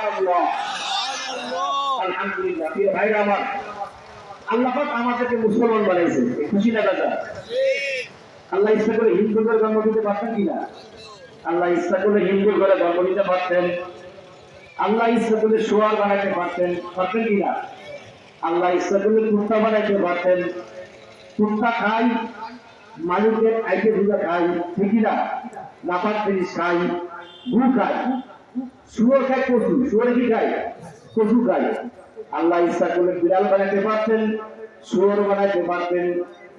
সুবহানাল্লাহ। আলহামদুলিল্লাহ। প্রিয় ভাইরা আমার, আল্লাহ পাক আমাদেরকে মুসলমান বানাইছে, খুশি না দাদা? আল্লাহ ইচ্ছা করে হিন্দু করে জন্ম দিতে পারতেন কিনা? আল্লাহ ইচ্ছা করে হিন্দু করে জন্ম দিতে পারতেন। আল্লাহ ইচ্ছা করলে শোয়ার বানাইতে পারতেন, পারতেন কিনা? আল্লাহ ইচ্ছা করলে কুত্তা বানাইতে পারতেন। কুত্তা খাই, মালিকের আইতে ভুজা খাই, ঠিক না? নাপাক জিনিস খাই, গু খাই, শুয়োর খাই, কচু, শুয়োরে কি খাই? কচু খাই। আল্লাহ ইচ্ছা করলে বিড়াল বানাইতে পারতেন, শুয়োর বানাইতে পারতেন,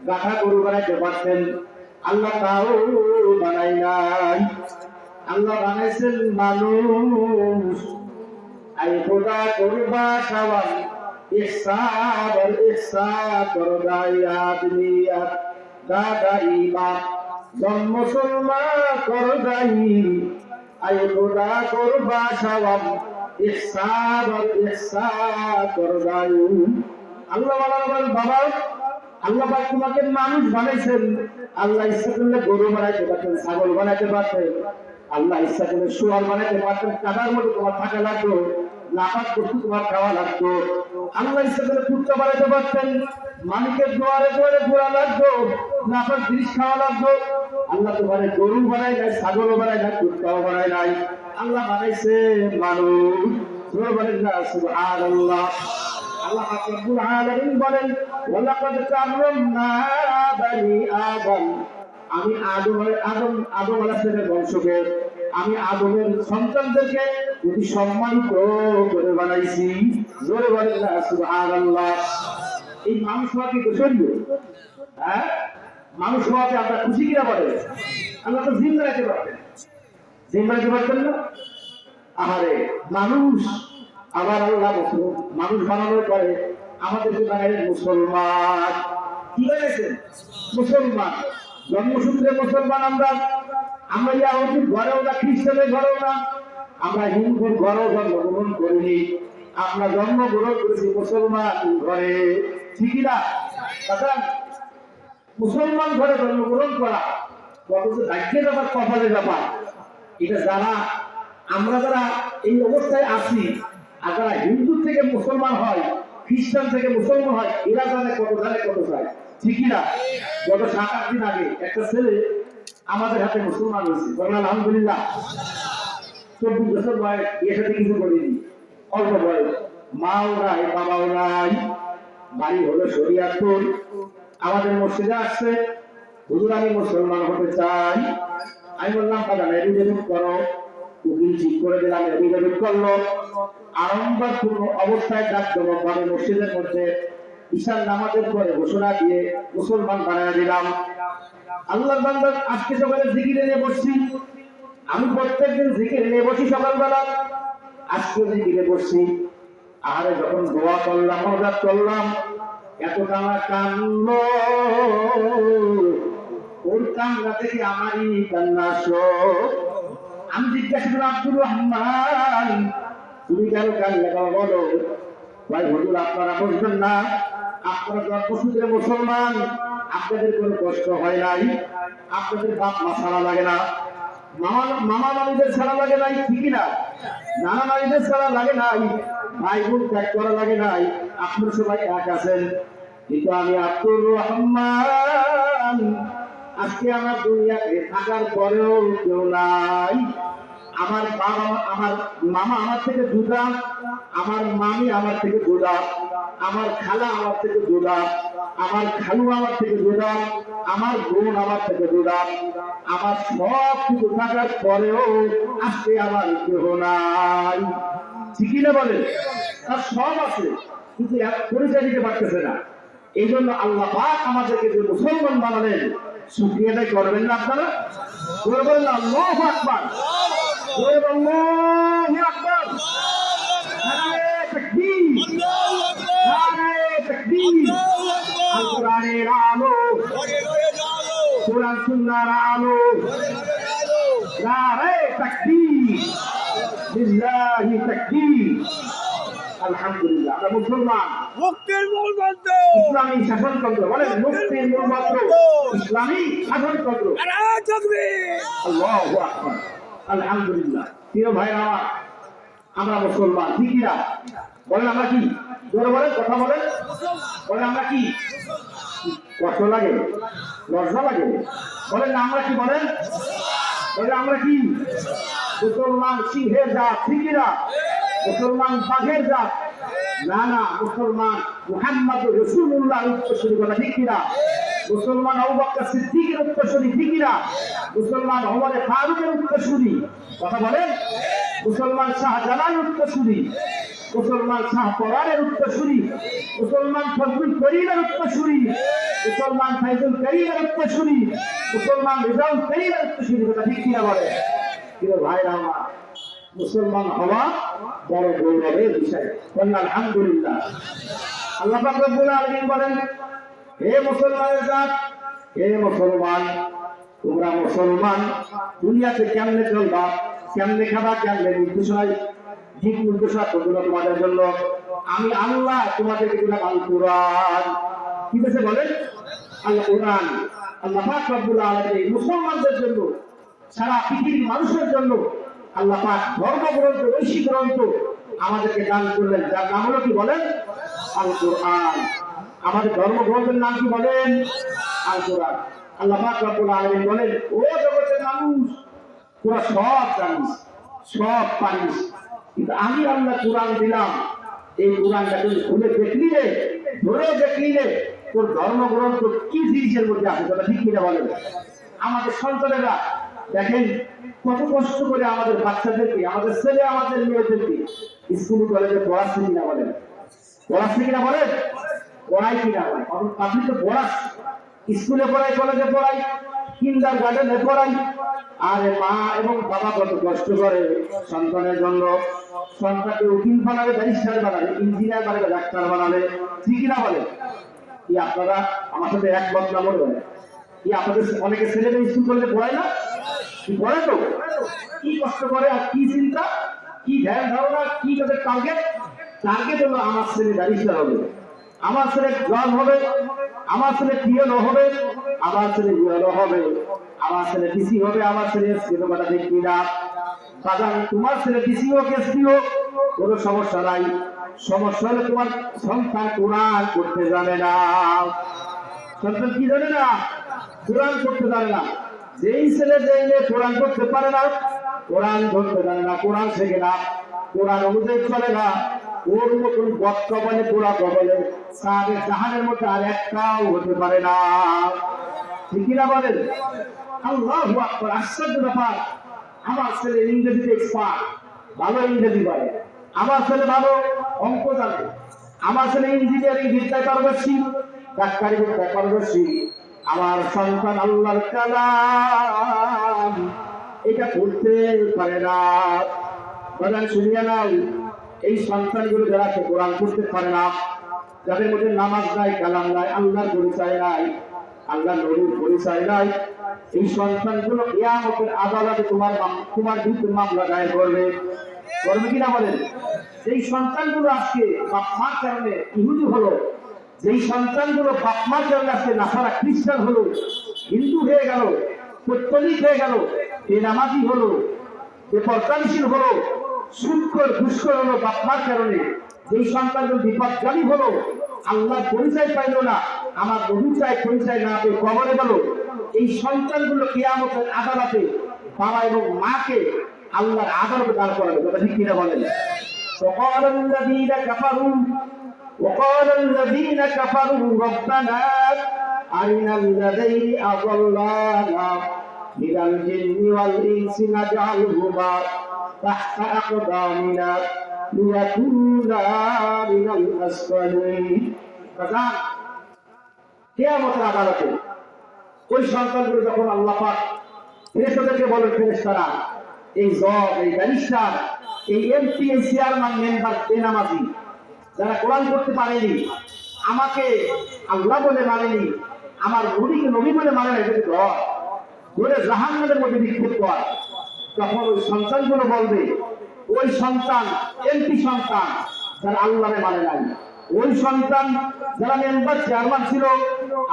গাধা গরু বানাইতে পারতেন। আল্লাহ তাও বানাই নাই। আল্লাহ বানাইছেন মানুষ। আই খোদা করবা সওয়াল ইহসান আর ইহসান করদাই আদমিয়াত দাদা ইমাম জন্ম মুসলমান করদাই। আই খোদা করবা সওয়াল ইহসান আর ইহসান করদাই। আল্লাহ বলেন বাবা, আল্লাহ পাক তোমাকে মানুষ বানাইছেন। আল্লাহ ইচ্ছা করলে গরু বানাইতে পারতেন, ছাগল বানাইতে পারতেন। আল্লাহ ইচ্ছা করলে শুয়ার বানাইতে পারতেন, কাদার মধ্যে তোমার থাকা লাগতো, নাপাক বস্তু তোমার খাওয়া লাগতো। আল্লাহ ইচ্ছা করলে কুত্তা বানাইতে পারতেন, মালিকের দুয়ারে দুয়ারে ঘোরা লাগতো, নাপাক জিনিস খাওয়া লাগতো। আল্লাহ তোমার গরু বানাই নাই, ছাগলও বানাই নাই, কুত্তাও বানাই নাই। আল্লাহ বানাইছে মানুষ। বলেন না সুবহানাল্লাহ। আল্লাহ রাব্বুল আলামিন বলেন, ওয়ালাকাদ কাররামনা বানি আদম। আমি আদম আলাইহিস সালামের বংশকে, আমি আদমের সন্তানদেরকে অতি সম্মানিত করে বানাইছি। জোরে বলেন না সুবহানাল্লাহ। এই মানুষ হওয়াকে পছন্দ, হ্যাঁ? মানুষ হওয়াকে আমরা খুশি কিনা বলেন? আল্লাহ তো জিন্দা রাখতে পারতেন, জিন্দা রাখতে পারতেন না? আহারে মানুষ, আবার আল্লাহ মানুষ বানানোর পরে আমাদেরকে বানাইলেন মুসলমান। কি বানাইছেন? মুসলমান। জন্মসূত্রে মুসলমান আমরা। আমরা ইয়াহুদির ঘরেও না, খ্রিস্টানের ঘরেও না, আমরা হিন্দুর ঘরেও জন্মগ্রহণ করিনি। আমরা জন্মগ্রহণ করেছি মুসলমান ঘরে, ঠিকই না? মুসলমান ঘরে জন্মগ্রহণ করা কত যে ভাগ্যের ব্যাপার, কপালের ব্যাপার। এটা যারা, আমরা যারা এই অবস্থায় আছি, আর যারা হিন্দু থেকে মুসলমান হয়, খ্রিস্টান থেকে মুসলমান হয়, এরা জানে কত চায়, ঠিকই না? গত 7-8 দিন আগে একটা ছেলে আমাদের হাতে মুসলমান হয়েছে, বলেন আলহামদুলিল্লাহ। 24 বছর বয়স, এর সাথে কিছু করিনি, অল্প বয়স, মাও নাই বাবাও নাই, বাড়ি হলো শরিয়াতপুর। আমাদের মসজিদে আসছে, হুজুর আমি মুসলমান হতে চাই। আমি বললাম বাবা এফিডেভিট করো। উকিল ঠিক করে দিলাম, এফিডেভিট করলো। আড়ম্বরপূর্ণ অবস্থায় জাঁকজমক ভাবে মসজিদের মধ্যে ঈশার নামাজের পরে ঘোষণা দিয়ে মুসলমান বানায় দিলাম। আল্লাহর বান্দা, আজকে সকালে জিকিরে নিয়ে বসছি। আমি প্রত্যেকদিন জিকিরে নিয়ে বসি সকালবেলা, আজকে জিকিরে বসছি। আহারে যখন দোয়া করলাম, মজাদ করলাম, এত টানা কান্না, ওর কান্না থেকে আমারই কান্না শোক। আমি জিজ্ঞাসা করলাম, আব্দুর রহমান তুমি কেন কান্না করো? বলো। ভাই হুজুর আপনারা বুঝবেন না, আপনারা জন্মসূত্রে মুসলমান, আপনাদের কোনো কষ্ট হয় নাই, আপনাদের বাপ মা ছাড়া লাগে না, মামা মামিদের ছাড়া লাগে নাই, ঠিকই না? নানা নারীদের ছাড়া লাগে নাই, ভাই বোন ত্যাগ করা লাগে নাই, আপনারা সবাই এক আছেন। কিন্তু আমি আব্দুর রহমান, আজকে আমার দুনিয়াতে থাকার পরেও কেউ নাই। আমার বাবা, আমার মামা আমার থেকে জুদা, আমার মামি আমার থেকে জুদা, আমার খালা আমার থেকে জুদা, আমার খালু আমার থেকে জুদা, আমার বোন আমার থেকে জুদা। আমার সব কিছু থাকার পরেও আজকে আমার কেহ নাই, ঠিকই না বলেন? তার সব আছে, কিন্তু এক পরিচয় দিতে পারতেছে না। এই জন্য আল্লাহ পাক আমাদেরকে যে মুসলমান বানালেন, শুকরিয়াটাই করবেন না আপনারা? বলবেন না আল্লাহু আকবার, আল্লাহু আকবার, নারে তাকবীর, নারে তাকবীর। আল কোরআনের আলো, কোরআন সুন্নাহর আলো, নারে তাকবীর, লিল্লাহি তাকবীর। আলহামদুলিল্লাহ, আমরা মুসলমান। মুক্তির মূল মন্ত্র ইসলামী শাসনতন্ত্র, বলেন মুক্তির মূল মন্ত্র ইসলামী শাসনতন্ত্র। নারে তাকবীর। আল্লাহু আকবার, আলহামদুলিল্লাহ। প্রিয় ভাইরা আমার, আমরা মুসলমান, ঠিক কিনা? বলেন আমরা কি? জোরে বলেন, কথা বলেন, বলেন আমরা কি? কষ্ট লাগে, লজ্জা লাগে? বলেন না আমরা কি? বলেন, বলেন আমরা কি? মুসলমান সিংহের জাত, ঠিক কিনা? মুসলমান বাঘের জাত? না না, মুসলমান মুহাম্মদ রাসূলুল্লাহ উত্তরসূরি, কথা ঠিক কিনা? মুসলমান আবু বকর সিদ্দিকের উত্তরসূরি, ঠিক কিনা? মুসলমান ওমর ফারুকের উত্তরসূরি, কথা বলেন। মুসলমান শাহজালালের উত্তরসূরি, মুসলমান শাহ পরানের উত্তরসূরি, মুসলমান ফজলুল করিমের উত্তরসূরি, মুসলমান ফাইজুল করিমের উত্তরসূরি, মুসলমান রিজাউল করিমের উত্তরসূরি, কথা ঠিক কিনা? বলে কিন্তু ভাইরা আমার, মুসলমান হওয়া বড় গৌরবের বিষয়। বলেন আলহামদুলিল্লাহ। আল্লাহ পাক রব্বুল আলামিন বলেন, হে মুসলমানের জাত, হে মুসলমান, তোমরা মুসলমান দুনিয়াতে কেমনে চলবা, কেমনে খাবা, কেমনে নির্দেশনায় দিক নির্দেশনা করবো তোমাদের জন্য আমি আল্লাহ তোমাদেরকে দিলাম আল কোরআন। কি বলছে বলেন? আল কোরআন। আল্লাহ পাক রব্বুল আলামিন মুসলমানদের জন্য, সারা পৃথিবীর মানুষের জন্য আল্লাহ পাক ধর্মগ্রন্থ, ঐশী গ্রন্থ আমাদেরকে দান করলেন, যার নাম হলো কি বলেন? আল কোরআন। আমাদের ধর্মগ্রন্থের নাম কি বলেন? আল কোরআন। আল্লাহ পাক রব্বুল আলামিন বলেন, ও জগতের মানুষ, তোরা সব জানিস, সব পারিস, কিন্তু আমি আল্লাহ কোরআন দিলাম, এই কোরআনটা তুমি খুলে দেখলি রে, ধরে দেখলি রে, তোর ধর্মগ্রন্থ কি জিনিসের মধ্যে আছে, কথা ঠিক কিনা বলেন? আমাদের সন্তানেরা দেখেন কত কষ্ট করে আমাদের বাচ্চাদেরকে, আমাদের ছেলে আমাদের মেয়েদেরকে স্কুল কলেজে পড়াচ্ছে কিনা বলেন? পড়াচ্ছে কিনা বলেন? পড়াই কিনা বলেন? আপনি তো পড়াস, স্কুলে পড়াই, কলেজে পড়াই, কিন্ডার গার্ডেনে পড়াই। আর মা এবং বাবা কত কষ্ট করে সন্তানের জন্য। সন্তানকে উকিল বানাবে, ব্যারিস্টার বানাবে, ইঞ্জিনিয়ার বানাবে, ডাক্তার বানাবে, ঠিক কিনা বলে? কি আপনারা আমার সাথে একমত না? মনে হয় কি আপনাদের অনেকে ছেলেদের স্কুল কলেজে পড়ায় না? কি পড়ে তো? কি কষ্ট করে আর কি চিন্তা, কি ধ্যান ধারণা, কি তাদের টার্গেট? টার্গেট হলো আমার ছেলে ব্যারিস্টার হবে, আমার ছেলে জজ হবে, আমার ছেলে পিএনও হবে, আমার ছেলে ইউএনও হবে, আমার ছেলে ডিসি হবে, আমার ছেলে এসপিও। কথা ঠিক কিনা? বাজান, তোমার ছেলে ডিসি হোক, এসপি হোক, কোনো সমস্যা নাই। সমস্যা হলে তোমার সন্তান কোরআন করতে জানে না। সন্তান কি জানে না? কোরআন করতে জানে না। যেই ছেলে যেই মেয়ে কোরআন করতে পারে না, কোরআন ধরতে জানে না, কোরআন শেখে না, কোরআন অনুযায়ী চলে না, ওর মতন বর্তমানে পোড়া কবলে সাদের জাহানের মধ্যে আর একটাও হতে পারে না, ঠিক কিনা বলেন? আল্লাহু আকবার। আশ্চর্য ব্যাপার, আমার ছেলে ইংরেজিতে এক্সপার্ট, ভালো ইংরেজি বলে, আমার ছেলে ভালো অঙ্ক জানে, আমার ছেলে ইঞ্জিনিয়ারিং বিদ্যায় পারদর্শী, ডাক্তারি বিদ্যায় পারদর্শী। আমার সন্তান আল্লাহর কালাম এটা পড়তে পারে না। বাজান শুনিয়া নাই, এই সন্তানগুলো যারা কোরআন করতে পারে না, যাদের মধ্যে নামাজ নাই, কালাম নাই, আল্লাহর পরিচয় নাই, আল্লাহ নবীর পরিচয় নাই, এই সন্তানগুলো কিয়ামতের আদালতে তোমার বিরুদ্ধে মামলা দায়ের করবে, করবে কিনা বলেন? যেই সন্তানগুলো আজকে বাপ মার কারণে ইহুদি হলো, যেই সন্তানগুলো বাপ মার কারণে আজকে নাসারা খ্রিস্টান হলো, হিন্দু হয়ে গেল, পৈতলিক হয়ে গেল, বেনামাজি হলো, বেপরদানশীল হলো, সুৎখোর ঘুষখোর হলো বাপ মার কারণে, যেই সন্তানগুলো বিপদগামী হলো, আল্লাহর পরিচয় পাইল না, আমার নবীর পরিচয় না পেয়ে কবরে গেল, এই সন্তানগুলো কিয়ামতের আদালতে বাবা এবং মাকে আল্লাহর আদালতে দাঁড় করাবে, কথা ঠিক কিনা বলেন? وقال الذين كفروا ربنا أرنا الذين أضلانا من الجن والإنس نجعلهما تحت أقدامنا ليكونا من الأسفلين। কিয়ামতের আদালতে ওই সন্তানগুলো যখন আল্লাহ পাক ফেরেশতাদেরকে বলেন, ফেরেশতারা এই জজ, এই ব্যারিস্টার, এই এমপি, এই চেয়ারম্যান, মেম্বার, বেনামাজি যারা কোরআন করতে পারেনি, আমাকে আল্লাহ বলে মানেনি, আমার নবীকে নবী বলে মানে না, এটাকে ধরে জাহান্নামের মধ্যে নিক্ষেপ কর। তখন ওই সন্তানগুলো বলবে, ওই সন্তান এমপি সন্তান যারা আল্লাহরে মানে নাই, ওই সন্তান যারা মেম্বার, চেয়ারম্যান ছিল,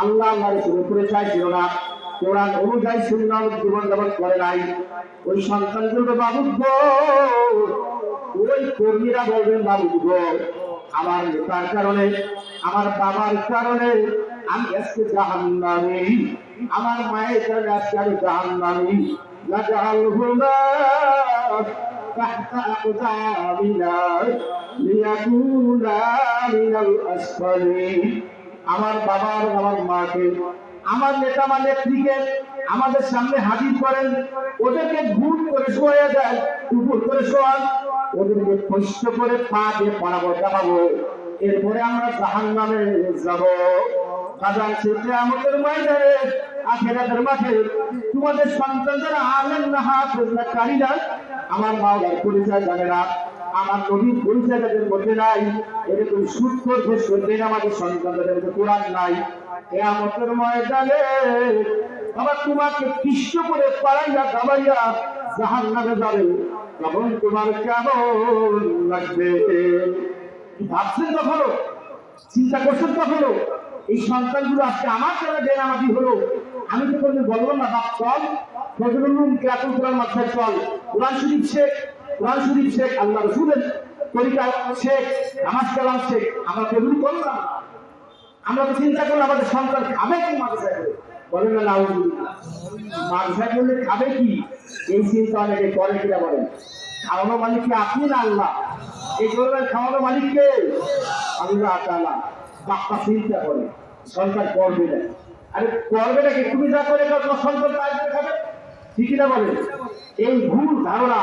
আল্লাহ আল্লাহর উপরে চাইছিল না, কোরআন অনুযায়ী সুন্নাহ জীবন যাপন করে নাই, ওই সন্তানগুলো বাবু ওই কর্মীরা বলবেন বাবু গো, আমার নেতার কারণে, আমার বাবার কারণে আমি আজকে জাহান্নামী, আমার মায়ের কারণে আজকে আমি জাহান্নামী। লাজালহুমা তাহতা আকদামিনা লিয়াকুনা মিনাল আসফালিন। আমার বাবার, আমার মাকে, আমার নেতা, আমার নেত্রীকে আমাদের সামনে হাজির করেন, ওদেরকে ভুল করে শোয়া যায়, উপর করে শোয়ান, ওদেরকে কষ্ট করে পা দিয়ে পড়াবো, চাপাবো, এরপরে আমরা জাহান্নামে যাব। বাজার শেষে আমাদের ময়দানে আখেরাতের মাঠে তোমাদের সন্তান যারা আলেম না হাফেজ না কারি না, আমার মাওলার পরিচয় জানে না, আমার নবীর পরিচয় তাদের মধ্যে নাই, এরকম সুৎখোর ঘোষ করবেন আমাদের সন্তানদের মধ্যে কোরআন নাই, কিয়ামতের ময়দানে আবার তোমাকে কৃষ্ণ করে পাড়াইয়া দাবাইয়া জাহান্নামে যাবে, তখন তোমার কেমন লাগবে? ভাবছেন কখনো? চিন্তা করছেন কখনো? এই সন্তানগুলো আজকে আমার জন্য বেনামাজি হলো, আমি তো কোনদিন বলবো না বাপ চল ফজলুল কিয়াতুল কোরআন মাদ্রাসায় চল, কোরআন শরীফ শেখ, কোরআন শরীফ শেখ, আল্লাহ রাসূলের তরিকা শেখ, নামাজ কালাম শেখ, আমরা কেবলই করলাম। আমরা তো চিন্তা করলাম আমাদের সন্তান খাবে কি মাদ্রাসায় করে, বলেন না নাউজুবিল্লাহ, মাদ্রাসায় করলে খাবে কি, এই চিন্তা অনেকে করে কিনা বলেন? খাওয়ানো মালিক কি আপনি না আল্লাহ? এই গরুর খাওয়ানো মালিক কে? আল্লাহ তাআলা। বাপ্পা চিন্তা করে সন্তান করবে না, আরে করবে নাকি? তুমি যা করে তোমার সন্তান তাই করে খাবে, ঠিক না বলেন? এই ভুল ধারণা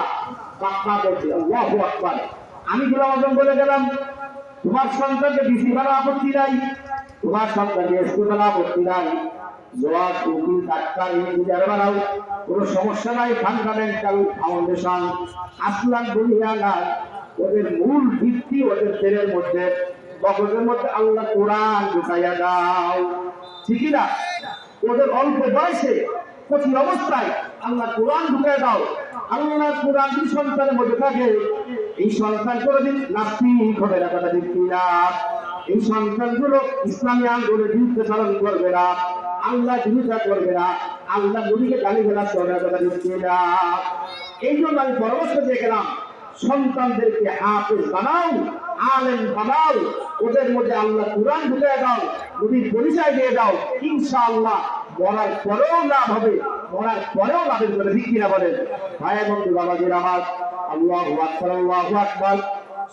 বাপ্পা বলছে। আল্লাহু আকবার। আমি গোলাম আজম বলে গেলাম তোমার সন্তানকে বিসি ভালো আপত্তি নাই, তোমার সন্তানকে স্কুল ভালো আপত্তি নাই, জজ, উকিল, ডাক্তার, ইঞ্জিনিয়ার বানাও, কোনো সমস্যা নাই, ফান্ডামেন্টাল ফাউন্ডেশন আসলাম দুনিয়া না, ওদের মূল ভিত্তি ওদের দেহের মধ্যে, মগজের মধ্যে আল্লাহ কোরআন ঢুকাইয়া দাও, ঠিক না? ওদের অল্প বয়সে কঠিন অবস্থায় আল্লাহ কোরআন ঢুকাই দাও। আল্লাহ কোরআন যদি সন্তানের মধ্যে থাকে, এই সন্তান কোনোদিন নাস্তিক হবে না, কথা ঠিক না? এই সন্তানগুলো ইসলামী আন্দোলনে বিরুদ্ধে চালন করবে না, আল্লাহ বিরোধিতা করবে না, আল্লাহ নবীকে গালিগালাজ করবে না, কথা ঠিক না? এই জন্য আমি পরামর্শ দিয়ে গেলাম সন্তানদেরকে হাফেজ বানাও, আলেম বানাও, ওদের মধ্যে আল্লাহ কোরআন ঢুকিয়ে দাও, নবীর পরিচয় দিয়ে দাও, ইনশাআল্লাহ মরার পরেও লাভ হবে, মরার পরেও লাভের করে, ঠিক কিনা বলেন? ভাই বন্ধু বাবাজির আমার, আল্লাহু আকবার, আল্লাহু আকবার।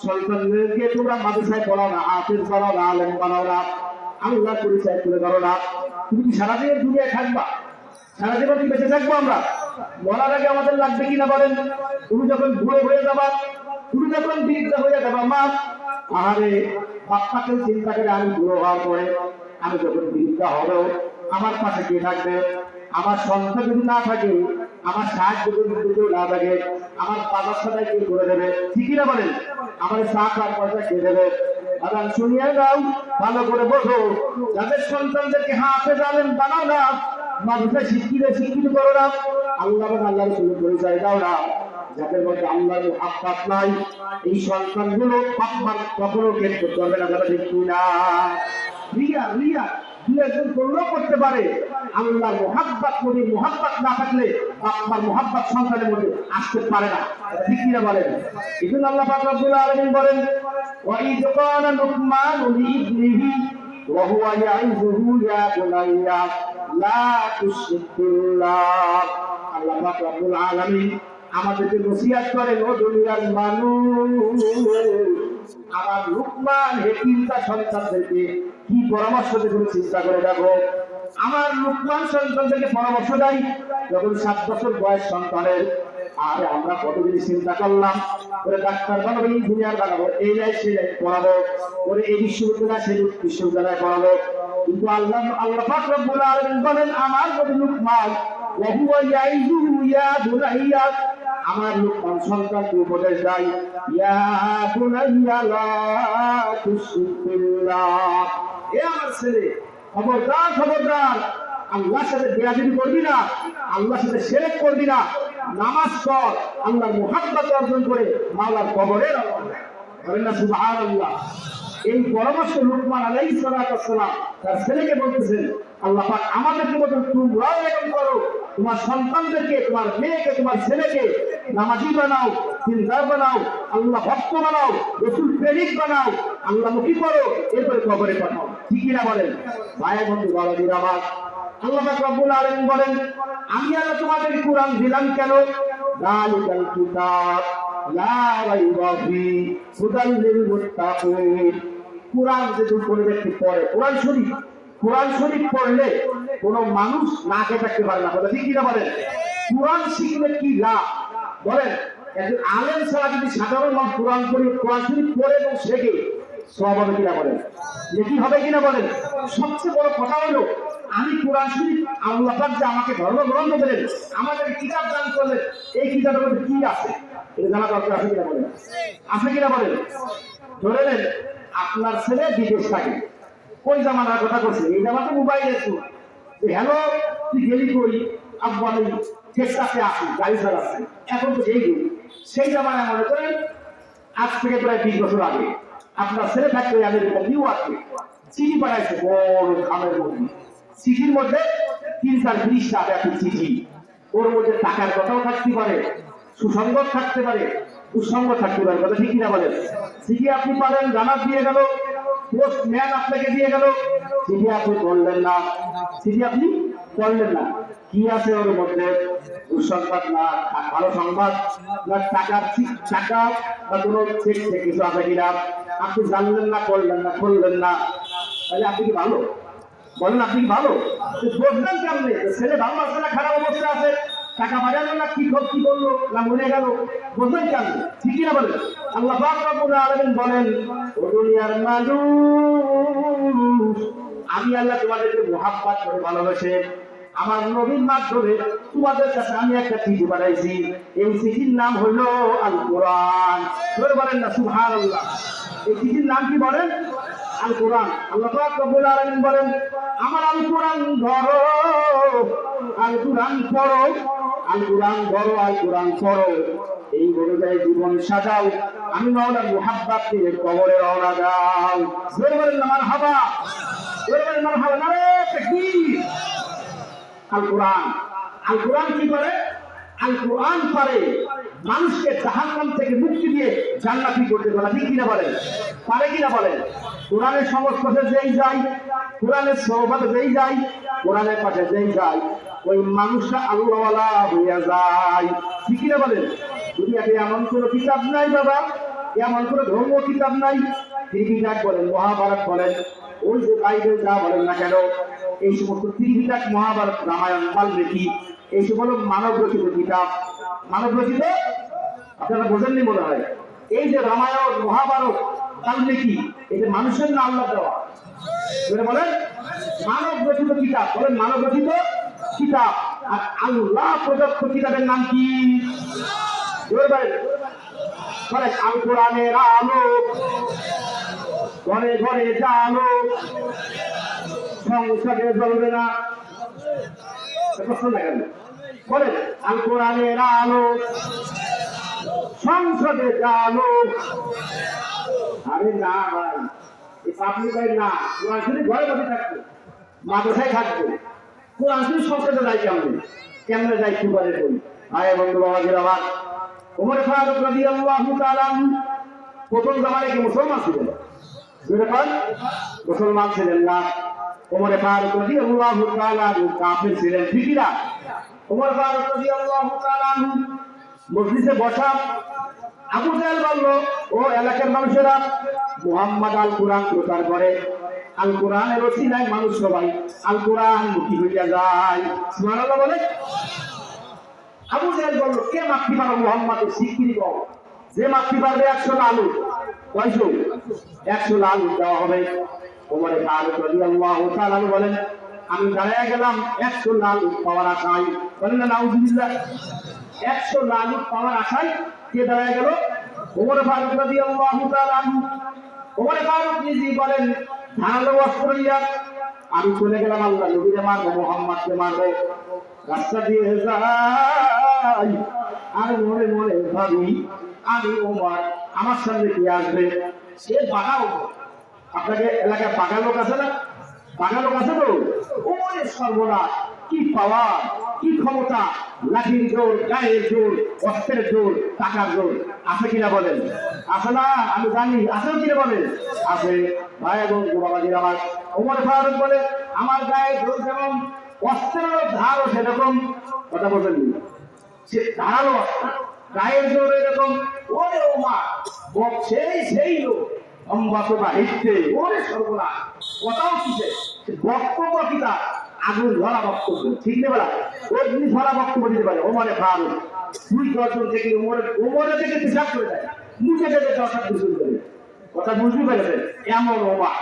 সন্তানদেরকে তোমরা মাদ্রাসায় পড়াও না, হাফেজ বানাও না, আলেম বানাও না, আল্লাহ পরিচয় তুলে ধরো না। তুমি কি সারা জীবন দুনিয়ায় থাকবা? সারা জীবন কি বেঁচে থাকবো আমরা? মরার আগে আমাদের লাগবে কিনা বলেন? তুমি যখন বুড়ো হয়ে যাবা, তুমি যখন বৃদ্ধ হয়ে যাবা, মা আহারে বাচ্চাকে চিন্তা করে আমি বুড়ো হওয়ার পরে আমি যখন বৃদ্ধ হব আমার পাশে কে থাকবে? আমার সন্তান যদি না থাকে, আমার সাহায্য যদি কেউ না থাকে, আমার বাবার সাথে কে করে দেবে? ঠিকই না বলেন? আমার সাত আর পয়সা কে দেবে? আদান শুনিয়ে দাও, ভালো করে বোঝো, যাদের সন্তানদেরকে হাফেজ আলেম বানাও না, মাদ্রাসায় শিক্ষিত করো না, আল্লাহ আল্লাহ রাসূলের পরিচয় দাও না, যাদের মধ্যে আল্লাহর মুহাব্বত নাই, এই সন্তানগুলো আপনার কখনো কেট করতে পারবে না, কথা ঠিক না? রিয়া রিয়া দুই একজন করলেও করতে পারে, আল্লাহর মুহাব্বত, নবীর মুহাব্বত না থাকলে আপনার মুহাব্বত সন্তানের মধ্যে আসতে পারে না, ঠিক কিনা বলেন? এই জন্য আল্লাহ পাক রব্বুল আলামিন বলেন, ওয়াইদ ক্বালা লুকমানু লিইবনিহি ওয়া হুয়া ইয়াইযুহু ইয়া বুনাইয়া লা তুশরিক বিল্লাহ। আল্লাহ পাক রব্বুল আলামিন আমাদেরকে নসিহত করেন, ও দুনিয়ার মানুষ, আমার লুকমান হেকিমটা সন্তানদেরকে কি পরামর্শ দেবে চিন্তা করে দেখো। আমার লুকমান সন্তানদেরকে পরামর্শ দেয় যখন 7 বছর বয়স সন্তানের, আর আমরা কতদিন চিন্তা করলাম ওরে ডাক্তার বানাবো, ইঞ্জিনিয়ার বানাবো, এই লাইন সেই লাইন পড়াবো, ওরে এই বিশ্ববিদ্যালয় সেই বিশ্ববিদ্যালয় পড়াবো, কিন্তু আল্লাহ পাক রব্বুল আলামিন বলেন আমার নবী লুকমান ওয়া হুয়া ইয়াইযুহু ইয়া বুনাইয়া, আমার লুকমান সন্তানকে উপদেশ দেয়, ইয়া বুনাইয়া লা তুশরিক বিল্লাহ, এ আমার ছেলে খবরদার খবরদার আল্লাহর সাথে বেয়াদবি করবি না, আল্লাহর সাথে শিরক করবি না, নামাজ পড়, আল্লাহর মুহাব্বত অর্জন করে মাওলার কবরে বলেন না সুবহানাল্লাহ। এই পরামর্শ লুকমান আলাইহিস সালাতু ওয়াস সালাম তার ছেলেকে বলতেছেন, আল্লাহ পাক আমাদেরকে বলেন তোমরাও এরকম করো, তোমার সন্তানদেরকে, তোমার মেয়েকে, তোমার ছেলেকে নামাজি বানাও, দিনদার বানাও, আল্লাহ ভক্ত বানাও, রসুল প্রেমিক বানাও, আল্লাহমুখী করো, এরপরে কবরে পাঠাও। ঠিক কিনা বলেন? ভাই বন্ধু বাবাজির আমার, আল্লাহ পাক রব্বুল আলামিন বলেন, আমি আল্লাহ তোমাদের কুরআন দিলাম কেন? যালিকাল কিতাব লা রাইবা ফি হুদাল লিল মুত্তাকিন। কুরআন যদি কোনো ব্যক্তি পড়ে, কোরআন শরীফ পড়লে কোন মানুষ না খেয়ে থাকতে পারে না। বলে ঠিক কিনা বলেন? কোরআন শিখলে কি লাভ বলেন? একজন আলেম ছাড়া যদি সাধারণ মানুষ কোরআন শরীফ পড়ে এবং শেখে, সওয়াব হবে কিনা বলেন? নেকি হবে কিনা বলেন? সবচেয়ে বড় কথা হলো, আমি কোরআন শরীফ, আল্লাহ পাক যে আমাকে ধর্মগ্রন্থ দিলেন, আমাদের কিতাব দান করলেন, এই কিতাবের মধ্যে কি আছে এটা জানা দরকার আছে কিনা বলেন? আছে কিনা বলেন? ধরে নেন আপনার ছেলে বিদেশ থাকে, কোন জামানার কথা করছে? এই জামাতে মোবাইল আছে, হ্যালো তুই গেলি কই? আব্বু আমি টেক্সাসে আসি, গাড়ি চালাচ্ছি। এখন তো এই সেই জামানায় মনে করেন আজ থেকে প্রায় 20 বছর আগে আপনার ছেলে থাকতে আমেরিকা নিউ ইয়র্কে চিঠি পাঠাইছে, বড় খামের মধ্যে। চিঠির মধ্যে 3-4-20টা ব্যাপী চিঠি। ওর মধ্যে টাকার কথাও থাকতে পারে, সুসংবাদ থাকতে পারে, কুসংবাদ থাকতে পারে। কথা ঠিক কিনা বলেন? চিঠি আপনি পারেন, জানার দিয়ে গেল, পোস্টম্যান আপনাকে দিয়ে গেল, চিঠি আপনি পড়লেন না, চিঠি আপনি পড়লেন না। কি আছে ওর মধ্যে? দুঃসংবাদ না ভালো সংবাদ, না টাকা বা কোনো চেক কিছু আছে কিনা আপনি জানলেন না, করলেন না, করলেন না, তাহলে আপনি কি ভালো? বলেন আপনি কি ভালো? বলবেন কেমনে ছেলে ভালো আছে না খারাপ অবস্থা আছে? টাকা বাজানো না কি করলো না মরে গেল, বলবেন কেমনে? ঠিক কিনা বলেন? আল্লাহ পাক রব্বুল আলামিন বলেন, ও দুনিয়ার মানুষ, আমি আল্লাহ তোমাদেরকে মুহাব্বত করে ভালোবেসে আমার নবীর মাধ্যমে তোমাদের কাছে আমি একটা চিঠি পাঠাইছি। এই চিঠির নাম হইল আল কোরআন। বলেন না সুবহানাল্লাহ? এই চিঠির নাম কি বলেন? আল কোরআন। আল্লাহ পাক রব্বুল আলামিন বলেন, আমার আল কোরআন ধরো, আল কোরআন পড়ো, আল কোরআন ধরো, আল কোরআন পড়ো, এই অনুযায়ী জীবন সাজাও, আমি মাওলার মুহাব্বত দিয়ে কবরে রওনা দাও। বলেন না মারহাবা, বলেন মারহাবা, নারে তাকবীর। আল কোরআন, আল কোরআন কি করে? আল কোরআন পারে মানুষকে জাহান্নাম থেকে মুক্তি দিয়ে জান্নাতি করতে পারে। ঠিক কিনা বলেন? পারে কিনা বলেন? কোরআনের সংস্পর্শে যেই যায়, কোরআনের সহবাদে যেই যায়, কোরআনের পাশে যেই যায়, ওই মানুষটা আল্লাহওয়ালা হইয়া যায়। ঠিক কিনা বলেন? দুনিয়াতে এমন কোনো কিতাব নাই বাবা, এমন কোনো ধর্ম কিতাব নাই, ত্রিপিটক বলেন, মহাভারত বলেন, ওই যে বাইবেল যা বলেন না কেন, এই সমস্ত ত্রিপিটক, মহাভারত, রামায়ণ, বাল্মীকি, এইসব হলো মানব রচিত কিতাব। মানব রচিত, আপনারা বোঝেননি মনে হয়। এই যে রামায়ণ, মহাভারত, বাল্মীকি, এই যে মানুষের না আল্লাহ দেওয়া, বলেন মানব রচিত কিতাব। বলেন মানব রচিত কিতাব। আর আল্লাহ প্রদত্ত কিতাবের নাম কি? বলেন আল কোরআনের আলো, ঘরে ঘরে জানো, সংসদে জ্বলবে না। বলেন আল কোরআনের আলো, সংসদে জানো। আরে না ভাই, এই পাবলিক ভাই না, কোরআন শরীফ ঘরে বসে থাকবে, মাদ্রাসায় থাকবে, কোরআন শরীফ সংসদে যায় কেমনে যায় কি করে? বলি ভাই বন্ধু বাবাজির আমার, ওমর ফারুক রাদিয়াল্লাহু তাআলা প্রথম জামানায় কি মুসলমান ছিলেন? মুসলমান ছিলেন না। ওমর ফারুক রাদিয়াল্লাহু তাআলা কাফির ছিলেন। ঠিক না? ওমর ফারুক রাদিয়াল্লাহু তাআলা মজলিসে বসা, আবু জাহেল বলল, ও এলাকার মানুষেরা, মুহাম্মদ আল কোরআন প্রচার করে, আল কোরআনের ওসিলায় মানুষ সবাই আল কোরআন মুখী হইয়া যায়। সুবহানাল্লাহ বলে। আবু জাহেল বলল, কে মাতৃ পারো মুহাম্মদের স্বীকৃতি দাও, যে মাতৃ পারবে 100 লালু। কয়শো? 100 লালু দেওয়া হবে। ওমর ফারুক রাদিয়াল্লাহু তাআলা বলেন, আমি দাঁড়ায় গেলাম 100 লালু পাওয়ার আশায়। বলেন না নাউজুবিল্লাহ? 100 লালু পাওয়ার আশায় কে দাঁড়ায় গেল? ওমর ফারুক রাদিয়াল্লাহু তাআলা। ওমর ফারুক নিজেই বলেন, ধারালো অস্ত্র নিয়ে আমি চলে গেলাম, আল্লাহ নবীকে মারবো, মুহাম্মদকে মারবো। রাস্তা দিয়ে যাই আর মনে মনে ভাবি, আমি ওমর, আমার সামনে কি আসবে? সে বাঘা ওমর। আপনাকে এলাকায় বাঘা লোক আছে না? বাঘা লোক আছে তো? ওরে সর্বনাশ, কি পাওয়ার! কি ক্ষমতা, লাঠির জোর, গায়ের জোর, অস্ত্রের জোর, টাকার জোর আছে কিনা বলেন? আছে না? আমি জানি আছে কিনা বলেন? আছে। ভাই এবং বাবাজির আমার, ওমর ফারুক বলে আমার গায়ে জোর যেমন অস্ত্রের ধারও সেরকম। কথা বলেননি? সে ধারালো অস্ত্র, গায়ের জোর এরকম। ওরে ওমা সেই লোক অম্বাসবা হিচ্ছে, ওরে সর্বনা কথাও কিসে বক্তব্য কি তার আগুন ধরা বক্তব্য, ঠিক নেই বলা? অগ্নি ধরা বক্তব্য দিতে পারে ওমরে ফারুক। দুই দর্শন থেকে ওমরে থেকে হিসাব করে দেয়, মুখে থেকে দর্শক শুরু করে। কথা বুঝতে পেরেছেন? এমন ওমা,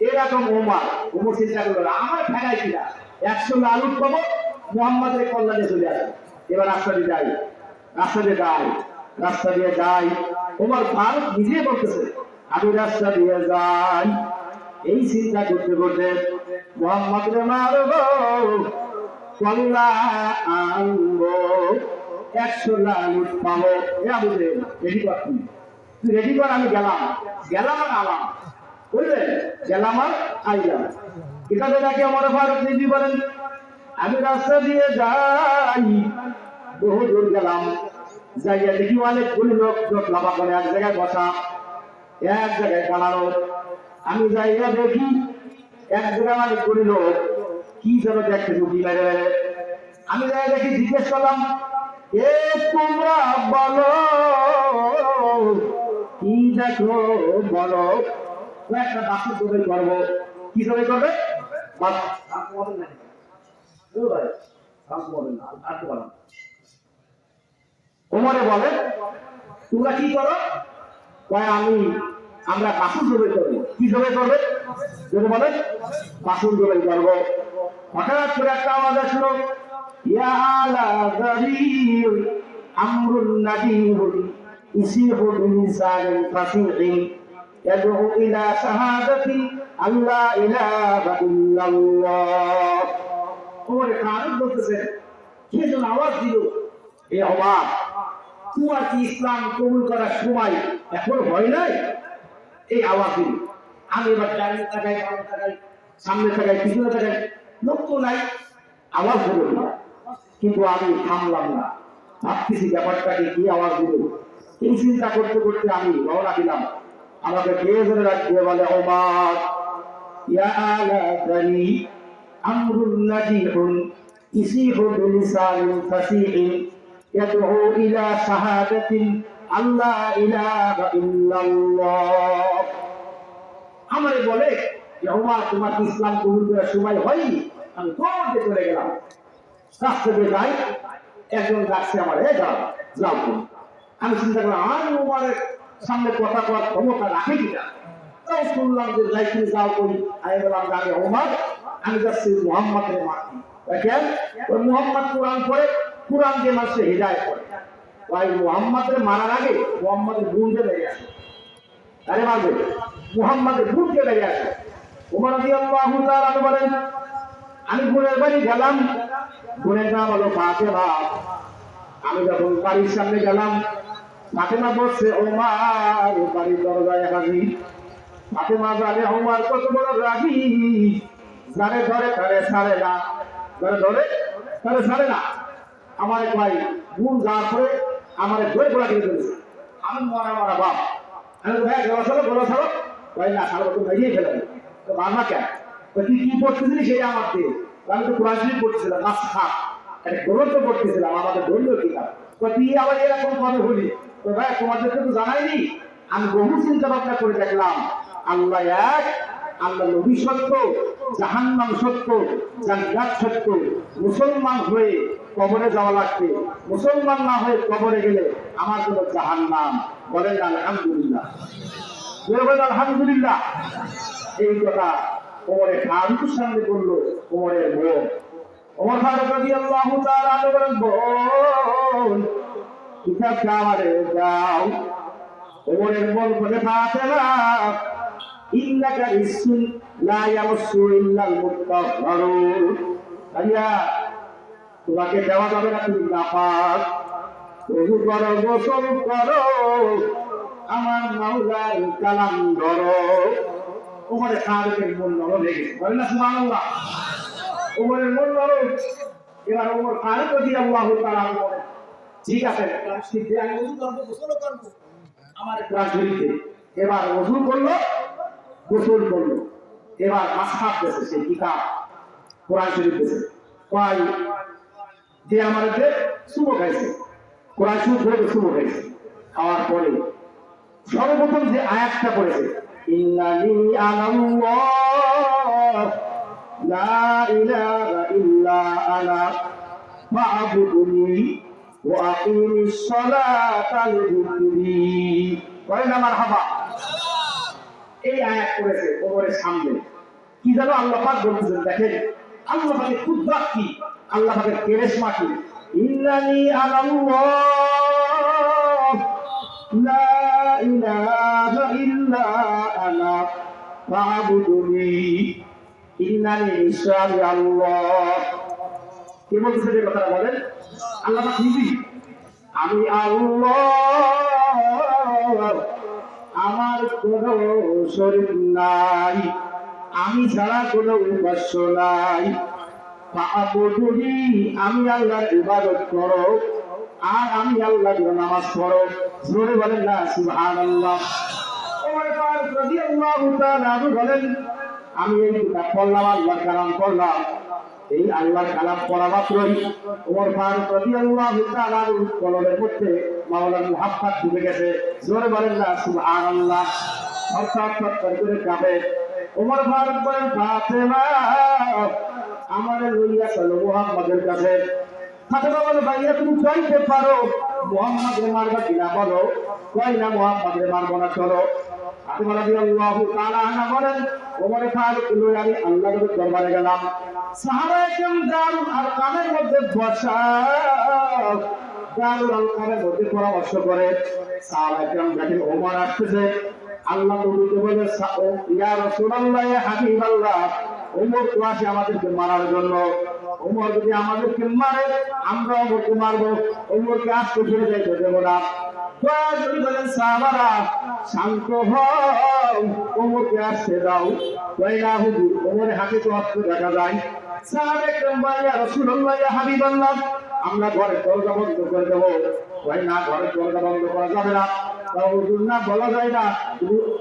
এরকম ওমা। ওমর চিন্তা করলো আমার ফেরাই কিনা 100 আলুর পাবো, মোহাম্মদের কল্যাণে চলে আসে। এবার রাস্তা দিয়ে যাই, রাস্তা দিয়ে যাই। ওমর ফারুক নিজে বলতেছে আমি রাস্তা দিয়ে যাই, এই চিন্তা করতে করতে মোহাম্মদ মারব, কল্লা আনবো, 100 লালুট পাবো। রেডি কর, তুই রেডি কর, আমি গেলাম আর আলাম, বুঝলেন? গেলাম আর আইলাম। এখানে নাকি আমার ফারুক নিজে বলেন আমি রাস্তা দিয়ে যাই, বহু দূর গেলাম, যাইয়া দেখি অনেকগুলি লোক লাভা করে এক জায়গায় বসা, এক জায়গায় দাঁড়ানো। আমি যাইয়া দেখি এক জায়গায় অনেকগুলি লোক কি যেন দেখতে ঢুকি মেরে মেরে। আমি যাই দেখি, জিজ্ঞেস করলাম এ তোমরা বলো কি দেখো, বলো। একটা বাসের জবাই করবো। কি জবাই করবে? ওমরে বলে তোমরা কি করো? আমরা বাসুর জবাই করবো। কি জবাই করবে? যদি বলে বাসুর জবাই করবো। হঠাৎ করে একটা আওয়াজ আসলো, ইয়া আলা যারির আমরুন নাদিরুন ইসিহু বিলিসানিন ফাসিহিন ইয়াদউ ইলা শাহাদাতি আল্লা ইলাহা ইল্লাল্লাহ। ওমরে ফারুক বলতেছেন কে যেন আওয়াজ দিল, এ আওয়াজ তোমার কি ইসলাম কবুল করার সময় এখন হয় নাই? এই আওয়াজ দিল। আমি এবার ডাইনে তাকাই, বামে তাকাই, সামনে তাকাই, পিছনে তাকাই, লোক তো নাই। আওয়াজ হলো না, কিন্তু আমি থামলাম না, ভাবতেছি ব্যাপারটাকে কি আওয়াজ দিল। এই চিন্তা করতে করতে আমি রওনা দিলাম। আমাকে কে ধরে রাখবে, বলে ওমর ইয়া আলা যারি আমরুন নাদিহুন ইসিহু বিলিসানিন ফাসিহিন ইয়াদউ ইলা শাহাদাতিন আল্লা ইলাহা ইল্লাল্লাহ। আমারে বলে ওমর তোমার কি ইসলাম কবুল করার সময় হয়নি? আমি দৌড়ে চলে গেলাম, রাস্তা দিয়ে যাই, একজন ডাকছে আমার, এ যাও যাও। আমি চিন্তা করলাম আমি ওমরের সামনে কথা করার ক্ষমতা রাখে কিনা। তাও শুনলাম যে যাই, তুমি যাও করি। আমি বললাম আমি ওমর, আমি যাচ্ছি মুহাম্মাদের মাটি। দেখেন ওই মুহাম্মদ কোরআন পড়ে, কোরআন দিয়ে মানুষের হৃদায়ত করে। ওই মুহাম্মাদের মারার আগে মুহাম্মাদের গুণকে লেগে আসে, আরে মারবে মুহাম্মাদের গুণকে লেগে আসে। ওমর রাদিয়াল্লাহু তাআলা বলেন আমি বোনের বাড়ি গেলাম, বোনের নাম হলো ফাতেমা। আমি যখন বাড়ির সামনে গেলাম, ফাতেমা বলছে ওমর বাড়ির দরজায় হাজির। ফাতেমা জানে ওমর কত বড় রাগী, যারে ধরে তারে ছাড়ে না, যারে ধরে তারে ছাড়ে না। আমার ভাই গুণ যাওয়ার পরে আমার ধরে গোলা দিয়ে ফেলেছে। আমি মরা বাপ, আমি ভাই গোলা ছাড়ো ভাই, না ছাড়বো তো ভেজিয়ে ফেলে তো বাবা কেন, তুই কি পড়তেছিলি সেটা আমার দিয়ে। আমি তো কোরআন শরীফ পড়তেছিলাম, মাস খাপ একটা গ্রন্থ পড়তেছিলাম, আমাদের ধর্মীয় কিতাব। তুই আবার এরকম ভাবে হলি তো ভাই, তোমাদেরকে তো জানাইনি। আমি বহু চিন্তা ভাবনা করে দেখলাম, আল্লাহ এক, আল্লাহ নবী সত্য, জাহান্নাম সত্য, জান্নাত সত্য। মুসলমান হয়ে কবরে যাওয়া লাগবে, মুসলমান না হয়ে কবরে গেলে আমার জন্য জাহান্নাম। বলেন আলহামদুলিল্লাহ, আলহামদুলিল্লাহ। এই কথা ওমরে ফারুকের সামনে বললো ওমরের বোন। ওমর ফারুক রাদিয়াল্লাহু তাআলা আনহু বলেন বোন কিতাবটা আমারে দাও। ওমরের বোন বলে ফাতেমা ইন্নাকা রিসুল লা ইয়ামাসসু ইল্লাল মুতাহহারুন। আইয়া তোমাকে দেওয়া যাবে না, তুমি নাপাক। ওযু করো, গোসল করো, আমার মাওলার কালাম ধরো। ওমরে ফারুকের মন নরম হয়ে গেছে, বলেন না সুবহানাল্লাহ। ওমরের মন নরম, এবার ওমর ফারুক রাদিয়াল্লাহু তাআলা বলেন, ঠিক আছে সিদ্ধি আমি ওযু করব, গোসল করব, আমার ক্লাস ধরিতে। এবার ওযু করলো, গোসল করলো, এবার মাসহাফ দেশে সেই কিতাব কোরআন শরীফ দেশে কয় যে আমাদের সুবহ খাইছে, কোরআন শরীফ ধরে সুবহ খাইছে। খাওয়ার পরে সর্বপ্রথম যে আয়াতটা পড়েছে, ইন্নানি আনাল্লাহ লা ইলাহা ইল্লা আনা ফা'বুদুনি ওয়া আকিমিস সালাতা লিযিকরি। বলেন মারহাবা। এই আয়াত পড়েছে ওমরের সামনে। কি জানো আল্লাহ পাক বলতেছেন, দেখেন আল্লাহ পাকের কুদরত কি, আল্লাহ পাকের কেরেশমা কি। ইন্নানি আনাল্লাহ লা ইলাহা ইল্লা আনা ফা'বুদুনি। ইন্নানি নিশ্চয় আল্লাহ। কি বলতেছে যে কথাটা বলেন? আল্লাহ পাক নিজেই, আমি আল্লাহ, আমার কোন শরীক নাই, আমি ছাড়া কোন উপাস্য নাই। ফা'বুদুনি, আমি আল্লাহর ইবাদত করো, আর আমি আল্লাহর নামাজ পড়ো। জোরে বলেন না সুবহানাল্লাহ। ওমর ফারুক রাদিয়াল্লাহু তাআলা বলেন, আমি এই কিতাব পড়লাম, আল্লাহর কালাম পড়লাম। এই আল্লাহর কালাম পড়া মাত্রই ওমর ফারুক রাদিয়াল্লাহু তাআলার কলবের মধ্যে মাওলানা মুহাব্বত ঢুকে গেছে। জোরে বলেন না সুবহানাল্লাহ। অর্থাৎ করে কাঁপে। ওমর ফারুক বলেন, ফাতেমা আমারে লইয়া চলো মুহাম্মাদের কাছে। ফাতেমা বলে, ভাইয়া তুমি চাইতে পারো মুহাম্মাদের মারবা কিনা বলো। কই না মুহাম্মাদের মারবো না, চলো। ফাতেমা রাদিয়াল্লাহু তাআলা আনহা বলেন, ওমর ফারুক লইয়া আমি আল্লাহর দরবারে গেলাম। সাহাবায়ে কেরাম দারুল আরকামের মধ্যে বসা, দারুল আরকামের মধ্যে পরামর্শ করে। সাহাবায়ে কেরাম দেখেন ওমর আসতেছে, আল্লাহ নবীকে বলে, ইয়া রাসূলুল্লাহ, ইয়া হাবিবাল্লাহ, ওমর তো আসে আমাদেরকে মারার জন্য। ওমর যদি আমাদেরকে মারে, আমরা ওমরকে মারবো, ওমরকে আসতে ফিরে যাইতে দেবো না। বলেন সাহাবারা, শান্ত হও, ওমরকে আসতে দাও। না হুজুর, ওমরের হাতে তো অস্ত্র দেখা যায়। সাহাবায়ে কেরাম বলেন, ইয়া রাসূলুল্লাহ, ইয়া হাবিবাল্লাহ, আমরা ঘরের দরজা বন্ধ করে দেবো। না, ঘরের দরজা বন্ধ করা যাবে না। হুজুর না, বলা যায় না,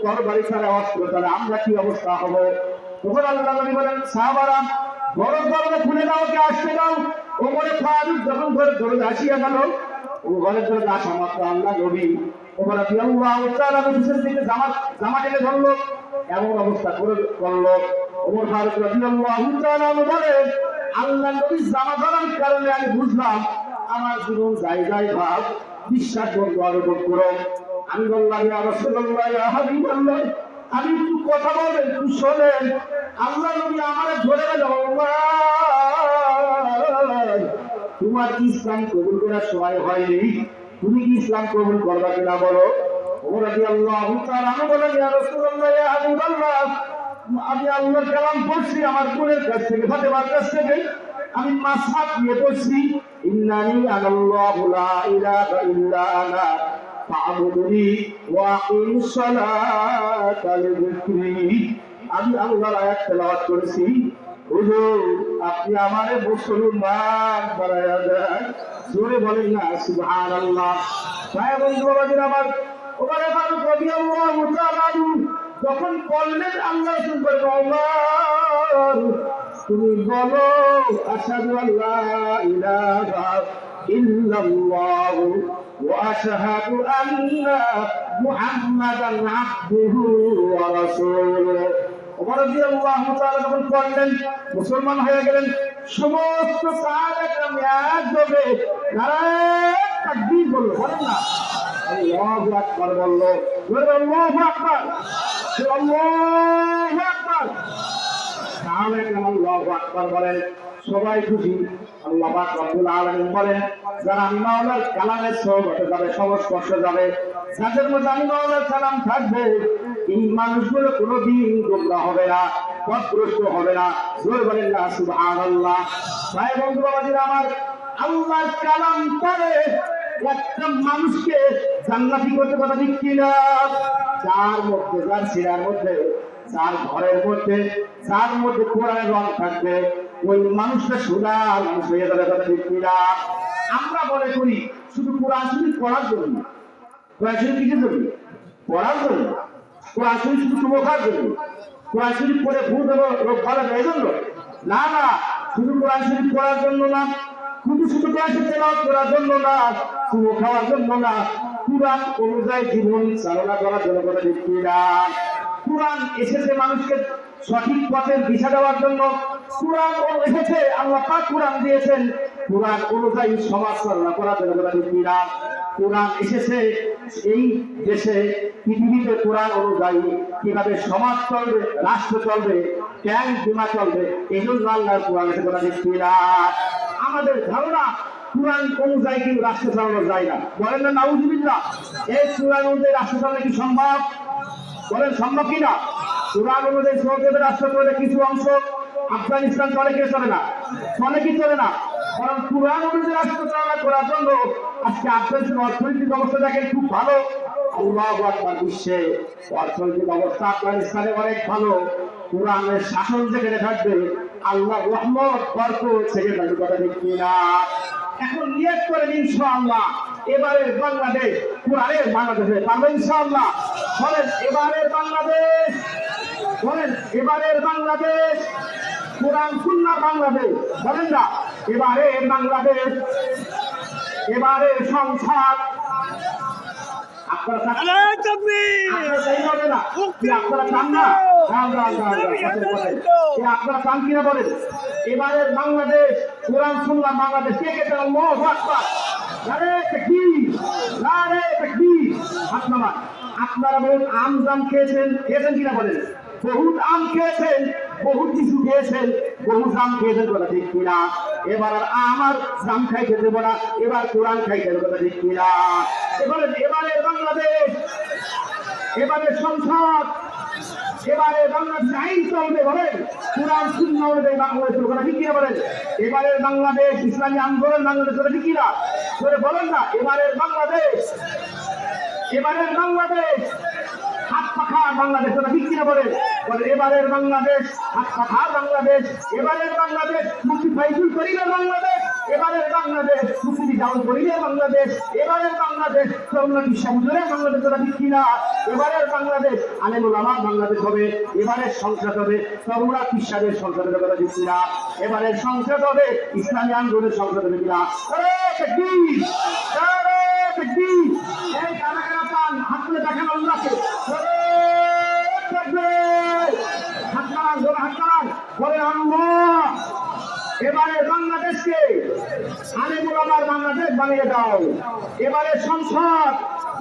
তরবারি ছাড়া অস্ত্র ছাড়া আমরা কি অবস্থা হবো? তখন আল্লাহ নবী বলেন, সাহাবারা ঘরের দরজা খুলে দাও, কে আসতে দাও। ওমর ফারুক যখন ঘরের দরজা আসিয়া গেল, ও ঘরের দরজা আসা মাত্র আল্লাহ নবী ওমর রাদিয়াল্লাহু তাআলা পিছন থেকে জামা টেনে ধরলো, এমন অবস্থা করলো। ওমর ফারুক রাদিয়াল্লাহু তাআলা বলেন, আল্লাহ নবী জামা ধরার কারণে আমি বুঝলাম আমার জীবন জায়গায় ভাব, বিশ্বাস বন্ধ আরোপ করো। আমি বললাম, ইয়া রাসূলুল্লাহ, ইয়া হাবিবাল্লাহ, আমি একটু কথা বলবেন, একটু শোনেন। আল্লাহ নবী আমারে ধরে গেল, তোমার কি ইসলাম কবুল করার সময় হয়নি? তুমি কি ইসলাম কবুল করবা কিনা বলো। ওমর রাদিয়াল্লাহু তাআলা বলেন, ইয়া রাসূলুল্লাহ, ইয়া হাবিবাল্লাহ, আমি আল্লাহর কালাম পড়ছি আমার বোনের কাছ থেকে, ফাতেমার কাছ থেকে। আমি মাসহাফ নিয়ে পড়ছি, ইন্নানি আনাল্লাহু লা ইলাহা ইল্লা আনা ফা'বুদুনি ওয়া আকিমিস সালাতা লিযিকরি। আমি আল্লাহর আয়াত তেলাওয়াত করেছি। হুজুর, আপনি আমারে মুসলমান বানায়া দেন। জোরে বলেন না সুবহানাল্লাহ। ভাই বন্ধু বাবাজিরা আমার, ওমর ফারুক রাদিয়াল্লাহু তাআলা যখন বললেন, আল্লাহ রাসূল বলেন, ওমর তুমি বলো, আশহাদু আল্লা ইলাহা ইল্লাল্লাহ ওয়া আশহাদু আন্না মুহাম্মাদান আবদুহু ওয়া রাসূলুহু। ওমর রাদিয়াল্লাহু তাআলা যখন পড়লেন, মুসলমান হয়ে গেলেন। সমস্ত সাহাবায়ে কেরাম একযোগে নারায়ে তাকবীর বলল, বলেন না আল্লাহু আকবার বলল। আল্লাহু আকবার, আল্লাহু আকবার। সাহাবায়ে কেরাম আল্লাহু আকবার বলেন, সবাই খুশি। আল্লাহ পাক রব্বুল আলামিন বলেন, যারা আমি মাওলার কালামের সোহবতে যাবে, সংস্পর্শে যাবে, যাদের মধ্যে আমি মাওলার কালাম থাকবে, এই মানুষগুলো কোনোদিন গোমরাহ হবে না, পথভ্রষ্ট হবে না। জোরে বলেন না সুবহানাল্লাহ। ভাই বন্ধু বাবাজিরা আমার, আল্লাহর কালাম পড়ে একটা মানুষকে জান্নাতি করতে কথা ঠিক কিনা? যার মধ্যে, যার সিনার মধ্যে, যার ঘরের মধ্যে, যার মধ্যে কোরআনের রং থাকবে, ওই মানুষটা সোজা মানুষ হয়ে যাবে, কথা ঠিক কিনা? আমরা মনে করি শুধু কোরআন শরীফ পড়ার জন্য, কোরআন শরীফ কিসের জন্য? পড়ার জন্য। কোরআন শরীফ শুধু চুমোখার জন্য, কোরআন শরীফ পড়ে ভূত এবং রোগ ভালো যায় এই জন্য না। না, শুধু কোরআন শরীফ পড়ার জন্য না, শুধু কোরআন শরীফ তেলাওয়াত করার জন্য না, চুমো খাওয়ার জন্য না, কোরআন অনুযায়ী জীবন চালনা করার জন্য, কথা ঠিক কিনা? কোরআন এসেছে মানুষকে সঠিক পথের দিশা দেওয়ার জন্য। কোরআন এসেছে, আল্লাহ পাক কোরআন দিয়েছেন কোরআন অনুযায়ী সমাজ চালনা করার জন্য, কথা ঠিক কিনা? কোরআন এসেছে এই দেশে পৃথিবীতে কোরআন অনুযায়ী কিভাবে সমাজ চলবে, রাষ্ট্র চলবে, ব্যাংক বিমা চলবে, এই জন্য আল্লাহর কোরআন এসে, কথা ঠিক কিনা? আমাদের ধারণা কোরআন অনুযায়ী কিন্তু রাষ্ট্র চালানো যায় না, বলেন না নাউজুবিল্লাহ? এই কোরআন অনুযায়ী রাষ্ট্র চালানো কি সম্ভব? বলেন সম্ভব কিনা? কোরআন অনুযায়ী সৌদি রাষ্ট্র চলে কিছু অংশ, আফগানিস্তান চলে, কে চলে না? চলে কি চলে না? কারণ কোরআন অনুযায়ী রাষ্ট্র চালনা করার জন্য আজকে আফগানিস্তান অর্থনৈতিক অবস্থা দেখেন খুব ভালো। আল্লাহু আকবার, বিশ্বে অর্থনৈতিক অবস্থা আফগানিস্তানে অনেক ভালো। কোরআনের শাসন যেখানে থাকবে আল্লাহর রহমত বরকত সেখানে থাকবে, কথা ঠিক কিনা? এখন নিয়ত করেন ইনশাআল্লাহ এবারের বাংলাদেশ কোরআনের বাংলাদেশে পারবে ইনশাআল্লাহ। বলেন এবারের বাংলাদেশ, বলেন এবারের বাংলাদেশ কোরআন সুন্নাহ বাংলাদেশ, বলেন না এবারের বাংলাদেশ, এবারের সংসদ আপনারা চান না? আপনারা চান কিনা বলেন? এবারের বাংলাদেশ কোরআন সুন্নাহ বাংলাদেশ কে কে চান? আল্লাহু আকবার, নারে তাকবীর, নারে তাকবীর। আপনারা বলুন আম জাম খেয়েছেন, খেয়েছেন কিনা বলেন? বহুত আম খেয়েছেন, বহুত কিছু খেয়েছেন, বহু জাম খেয়েছেন, কথা ঠিক কিনা? এবার আর আমার জাম খাইতে দেব না, এবার কোরআন খাইতে দেব, কথা ঠিক কিনা? বলেন এবারের বাংলাদেশ, এবারের সংসদ, এবারে বাংলাদেশ আইন চলবে, বলেন কোরআন সুন্নাহ অনুযায়ী বাংলাদেশ চলবে, কথা ঠিক কিনা বলেন? এবারের বাংলাদেশ ইসলামী আন্দোলন বাংলাদেশ, কথা ঠিক কিনা? বলেন না এবারের বাংলাদেশ, এবারের বাংলাদেশ হাত পাখা বাংলাদেশ, কথা ঠিক কিনা বলেন? এবারের বাংলাদেশ হাত পাখা বাংলাদেশ, এবারের বাংলাদেশ মুফতি ফাইজুল করিমের বাংলাদেশ, এবারের বাংলাদেশ মুফতি জাওয়াল করিমের বাংলাদেশ, এবারের বাংলাদেশ চরমনাথ শামসুরের বাংলাদেশ, কথা ঠিক কিনা? এবারের বাংলাদেশ আলেমুল উলামার বাংলাদেশ হবে, এবারের সংসদ হবে চরমনাথ পিসাদের সংসদ হবে, কথা ঠিক কিনা? এবারের সংসদ হবে ইসলামী আন্দোলনের সংসদ হবে কিনা? আরে তাকবীর, আরে তাকবীর। এই কারা কারা চান হাত তুলে দেখান আল্লাহকে, এবারে বাংলাদেশকে আলেমুল উলামার বাংলাদেশ বানিয়ে দাও, এবারে সংসদ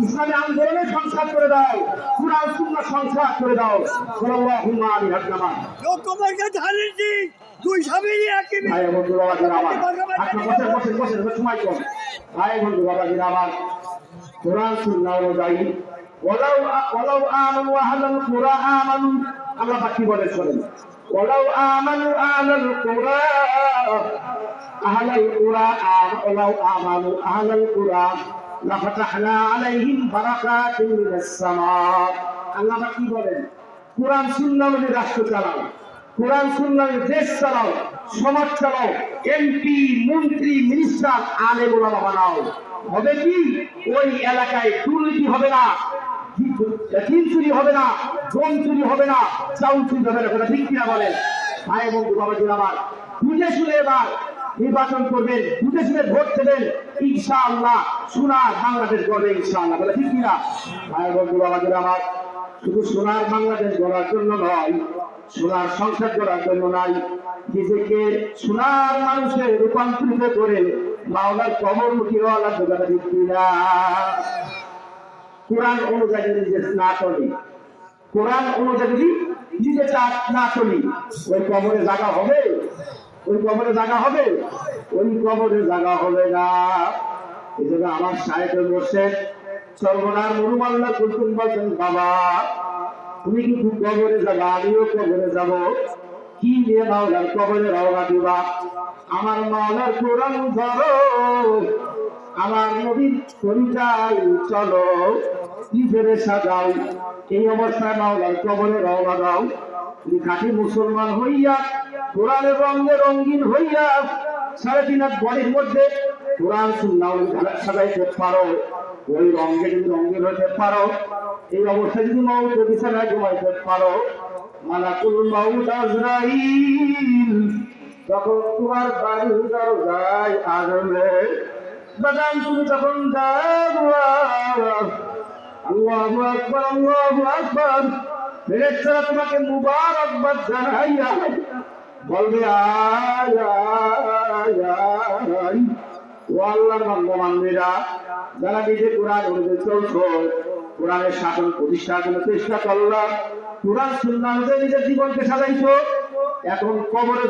ইসলামী আন্দোলনের সংসদ করে দাও, কোরআন সুন্নাহ সংসদ করে দাও। আল্লাহুম্মা আমিন। হাতনামা তোমার কাছে হারিয়েছি দুই স্বামীরই একই ভাই বন্ধু বাবা আমার হাত বসে বসে বসে সময় কম। ভাই বন্ধু বাবা আমার কোরআন সুন্নাহ অনুযায়ী ওয়ালাউ আমানু আহলাল কুরআ আমানু, আল্লাহ পাক কি বলে শুনেন, ওয়ালাউ আমানু আহলাল কুরআ, আহলাল কুরআ, ওয়ালাউ আমানু আহলাল কুরআ লাফাতাহনা আলাইহিম বারাকাতিন মিনাস সামা। আল্লাহ পাক কি বলেন? কোরআন সুন্নাহ অনুযায়ী রাষ্ট্র চালাও, কোরআন সুন্নাহ দেশ চালাও, সমাজ চালাও, এমপি মন্ত্রী মিনিস্টার আলেম ওলামা বানাও। হবে কি ওই এলাকায় দুর্নীতি হবে না, তিন চুরি হবে না, গম চুরি হবে না, চাউল চুরি হবে না, কথা ঠিক কিনা বলেন? ভাই বন্ধু বাবাজি আমার বুঝে শুনে এবার নির্বাচন করবেন, বুঝে শুনে ভোট দেবেন, ইনশাআল্লাহ সোনার বাংলাদেশ গড়বে ইনশাআল্লাহ, কথা ঠিক কিনা? ভাই বন্ধু বাবাজি আমার শুধু সোনার বাংলাদেশ গড়ার জন্য নয়, সোনার সংসদ গড়ার জন্য নাই, নিজেকে সোনার মানুষে রূপান্তরিত করে মাওলার কবরমুখী হওয়ার কথা ঠিক কিনা? কোরআন অনুযায়ী যদি না চলি, কোরআন অনুযায়ী যদি নিজে না চলি, ওই কবরে জায়গা হবে? ওই কবরে জায়গা হবে? ওই কবরে জায়গা হবে না। এই জন্য আমার সাহেবের মোর্শেদ সর্বনার মরুমাল্লা কুলতুম বলছেন, বাবা তুমি কিন্তু কবরে যাবা, আমিও কবরে যাব, কি নিয়ে মাওলার কবরে রওনা দিবা? আমার মাওলার কোরআন ধরো, আমার নবীর পরিচয় চলো, নিজের সাজাও, এই অবস্থায় মাওলার কবরে রওনা দাও। তুমি খাঁটি মুসলমান হইয়া কোরআনের রঙে রঙিন হইয়া 3.5 হাত বডির মধ্যে কোরআন সুন্নাহ সাজাইতে পারো, ওই রঙে যদি রঙিন হতে পারো, এই অবস্থায় যদি মৌত বিছানায় ঘুমাইতে পারো, মালাকুল মাউত আজরাইল তখন তোমার বাড়ির দরজায় আসবে। বাদাম তুমি তখন যাওয়া আল্লাহু আকবার, আল্লাহু আকবার, ফেরেশতারা তোমাকে মুবারকবাদ জানাইয়া বলবে আয় আয় আয়। ও আল্লাহর বান্দা-বান্দীরা, যারা নিজে কোরআন অনুযায়ী চলছো, কোরআনের শাসন প্রতিষ্ঠার জন্য চেষ্টা করলাম, কোরআন সুন্নাহ অনুযায়ী নিজের জীবনকে সাজাইছো, এখন কবরে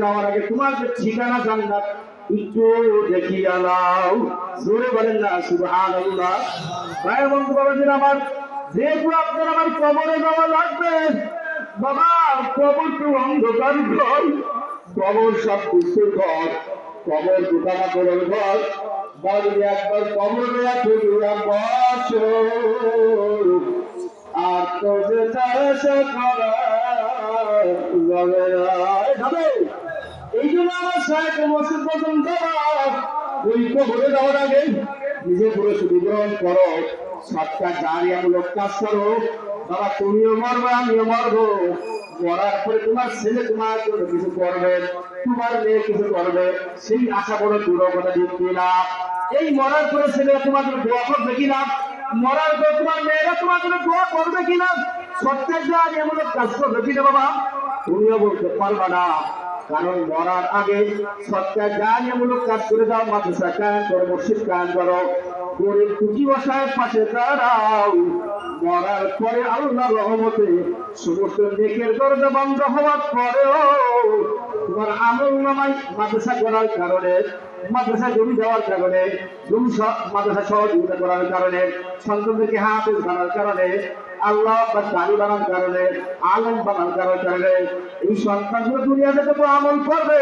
যাওয়ার আগে তোমার যে ঠিকানা জান্নাত একটু দেখিয়া নাও। জোরে বলেন না সুবহানাল্লাহ। ভাই বন্ধু বাবাজির আমার, যেহেতু আপনার আমার কবরে যাওয়া লাগবে, বাবা কবর তো অন্ধকার ঘর, কবর সব কিছুর ঘর, কবর দোকানা করার ঘর। বাড়ি একবার কবরে তুলিয়া বসো, আর তো যে চাষা করা যাবে। এই জন্য আমার সাহেব বছর প্রথম দেওয়া, ওই কবরে যাওয়ার আগে নিজে পুরো শুদ্ধিগ্রহণ করো, সৎকার জারিয়ামূলক কাজ করো। বাবা তুমিও মরবে, আমিও মরবো, মরার পরে তোমার ছেলে তোমার জন্য কিছু করবে, তোমার মেয়ে কিছু করবে, সেই আশা বড় দূর কথা ঠিক কিনা? এই মরার পরে ছেলেরা তোমার জন্য দোয়া করবে কিনা? মরার পরে তোমার মেয়েরা তোমার জন্য দোয়া করবে কিনা? সৎকার জারিয়ামূলক কাজ করবে কিনা? বাবা তুমিও বলতে পারবা না, কারণ মরার আগে সৎকার জারিয়ামূলক কাজ করে দাও, মাদ্রাসা কায়েম করো, মসজিদ কায়েম করো, গরিব দুঃখী অসহায়ের পাশে দাঁড়াও। মরার পরে আল্লাহর রহমতে সমস্ত নেকের দরজা বন্ধ হওয়ার পরেও তোমার আমলনামায় মাদ্রাসা করার কারণে, মাদ্রাসা জমি দেওয়ার কারণে, মাদ্রাসা সহযোগিতা করার কারণে, সন্তানদেরকে হাফেজ বানার কারণে, আল্লাহ দাড়ি বানার কারণে, আলেম বানার কারণে, এই সন্তানগুলো দুনিয়াতে যত আমল করবে,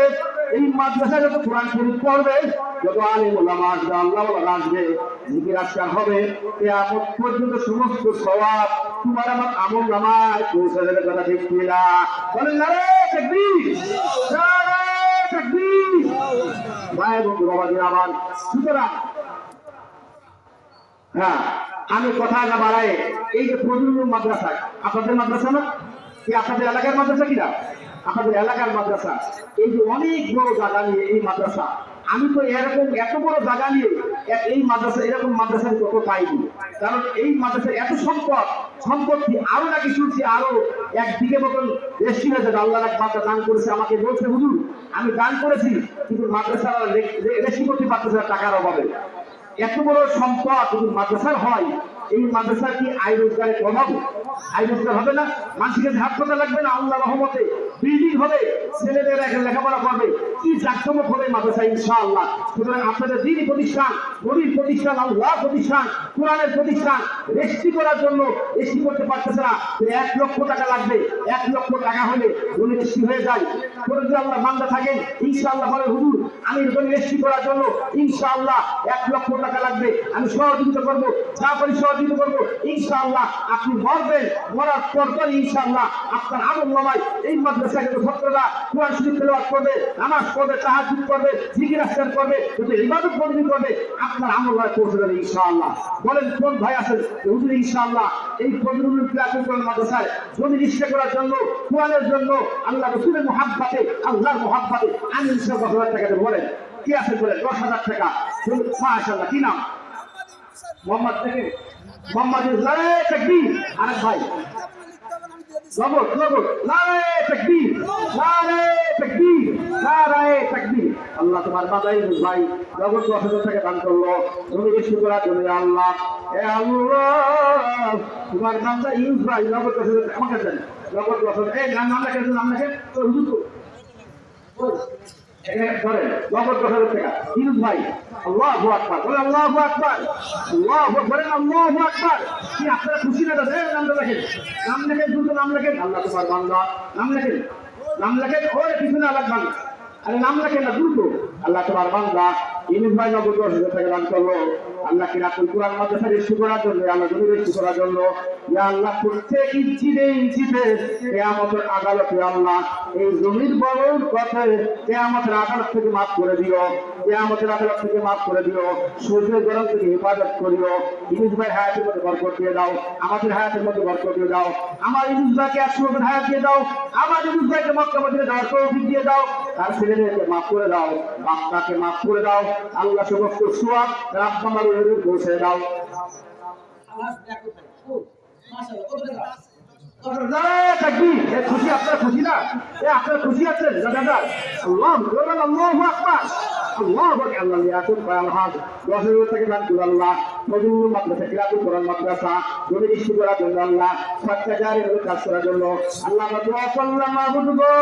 এই মাদ্রাসায় যত কোরআন শরীফ পড়বে, যত আলেম ওলামা আসবে, আল্লাহ ওয়ালা আসবে, জিকির আজকার হবে, কিয়ামত পর্যন্ত সমস্ত সওয়াব তোমার আমার আমল নামায় পৌঁছে যাবে। কথা ঠিক কিনা? বলেন নারে তাকবীর, নারে তাকবীর। ভাই বন্ধু বাবাজি আমার, সুতরাং হ্যাঁ, আমি কথা না বাড়াই, এই যে ফজলুল মাদ্রাসা, আপনাদের মাদ্রাসা না কি? আপনাদের এলাকার মাদ্রাসা কিনা? আপনাদের এলাকার মাদ্রাসা, এই যে অনেক বড় জায়গা নিয়ে এই মাদ্রাসা, আমি তো এরকম এত বড় জায়গা নিয়ে এই মাদ্রাসা, এরকম মাদ্রাসার কত পাইনি। কারণ এই মাদ্রাসার এত সম্পত্তি আরো নাকি শুনছি আরো 1 বিঘে মতন বেশি হয়েছে। আল্লাহ মাদ্রাসা দান করেছে, আমাকে বলছে হুজুর আমি দান করেছি, কিন্তু মাদ্রাসা রেশি করতে পারতেছে টাকার অভাবে। এত বড় সম্পদ যদি মাদ্রাসার হয়, এই মাদ্রাসা কি আয় রোজগারে কম হবে? আয় রোজগার হবে না? মানুষের হাত পাতা লাগবে না? আল্লাহ রহমতে বিল্ডিং হবে, ছেলেমেয়েরা এখানে লেখাপড়া করবে, কি জাকজমক হবে মাদ্রাসা ইনশাআল্লাহ। সুতরাং আপনাদের দিনই প্রতিষ্ঠান, নবীর প্রতিষ্ঠান, আল্লাহ প্রতিষ্ঠান, কোরআনের প্রতিষ্ঠান রেজিস্ট্রি করার জন্য রেজিস্ট্রি করতে পারতেছে না, 1 লক্ষ টাকা লাগবে। 1 লক্ষ টাকা হলে জমি রেজিস্ট্রি হয়ে যায়। করে যদি আল্লাহ বান্দা থাকেন ইনশাআল্লাহ বলে হুজুর আমি জমি রেজিস্ট্রি করার জন্য ইনশাআল্লাহ 1 লক্ষ টাকা লাগবে, আমি সহযোগিতা করবো, যা পারি সহযোগিতা করবো ইনশাআল্লাহ। আপনি মরবেন, মরার পর ইনশাআল্লাহ আপনার আমল নামায় এই মাদ্রাসায় ছাত্ররা কোরআন শরীফ তেলাওয়াত করবে, নামাজ পড়বে, তাহাজ্জুদ করবে, জিকির আজকার করবে, যদি ইবাদত বন্দেগী করবে, আপনার আমল নামায় পৌঁছে যাবে ইনশাআল্লাহ। বলেন কোন ভাই আছেন হুজুর ইনশাআল্লাহ এই ফজলুল কোরআন মাদ্রাসায় জমি রেজিস্ট্রি করার জন্য, কোরআনের জন্য, আল্লাহ রাসূলের মুহাব্বতে, আল্লাহর মুহাব্বতে আমি ইনশাআল্লাহ 10,000 টাকা দেব। বলেন কি আছে? বলেন 10,000 টাকা। মাশাআল্লাহ। কি নাম? মোহাম্মদ থেকে মোহাম্মদ নারে তাকবীর। আরেক ভাই জবর জবর নারে তাকবীর, নারে তাকবীর, নারে তাকবীর। আল্লাহ তোমার বাদাই ভাই জবর 10,000 টাকা দান করলো তুমি রেজিস্ট্রি করার জন্য। আল্লাহ এ আল্লাহ তোমার বান্দা ইউজ ভাই জবর 10,000 টাকা আমাকে দেন। জবর 10,000 এই নাম লেখে, নাম লেখে তো হুজুর তো ধরেন জবর 10,000 টাকা ইউজ ভাই। আল্লাহু আকবার, বলেন আল্লাহু আকবার, আল্লাহু আকবার, বলেন আল্লাহু আকবার। কি আপনারা খুশি না? দাদা নামটা লেখেন, নাম লেখেন, দ্রুত নাম লেখেন। আল্লাহ তোমার বান্দা নাম লেখেন, নাম লেখেন। ওরে পিছনে লাগবে না, আরে নাম লেখেন না দ্রুত। আল্লাহ তোমার বান্দা ইউনুস ভাই 90,000 টাকা দান করলো। আল্লাহ কিরাতুল কোরআন মাদ্রাসা রেজিস্ট্রি করার জন্য, আল্লাহ জমি রেজিস্ট্রি করার জন্য ইয়া আল্লাহ প্রত্যেক ইঞ্চিতে কিয়ামতের আদালতে আল্লাহ এই জমির বরকতে কিয়ামতের আদালত থেকে মাফ করে দিও, কিয়ামতের আদালত থেকে মাফ করে দিও, সূর্যের গরম থেকে হেফাজত করিও। ইউনুস ভাই হায়াতের মধ্যে বরকত দিয়ে দাও, আমাদের হায়াতের মধ্যে বরকত দিয়ে দাও, আমার ইউনুস ভাইকে 100 বছর হায়াত দিয়ে দাও, আমার ইউনুস ভাইকে মক্কা মদিনা যাওয়ার তৌফিক দিয়ে দাও, তার ছেলেদেরকে মাফ করে দাও, বাপটাকে মাফ করে দাও আল্লাহ, সমস্ত সওয়াব রাব্বানার ওয়াজে পৌঁছে দাও। খুশি, আপনারা খুশি না? আপনারা খুশি আছেন দাদা? আল্লাহ আল্লাহু আকবার, আল্লাহু আকবার। আল্লাহ ইয়াকুব আলহাজ 10,000 টাকা দান করে আল্লাহ মজুর মাদ্রাসা কিরাতুল কোরআন মাদ্রাসা জমি সৃষ্টি করার জন্য আল্লাহ সৎকারের কাজ করার জন্য আল্লাহ দোয়া করলাম মাহবুব গো,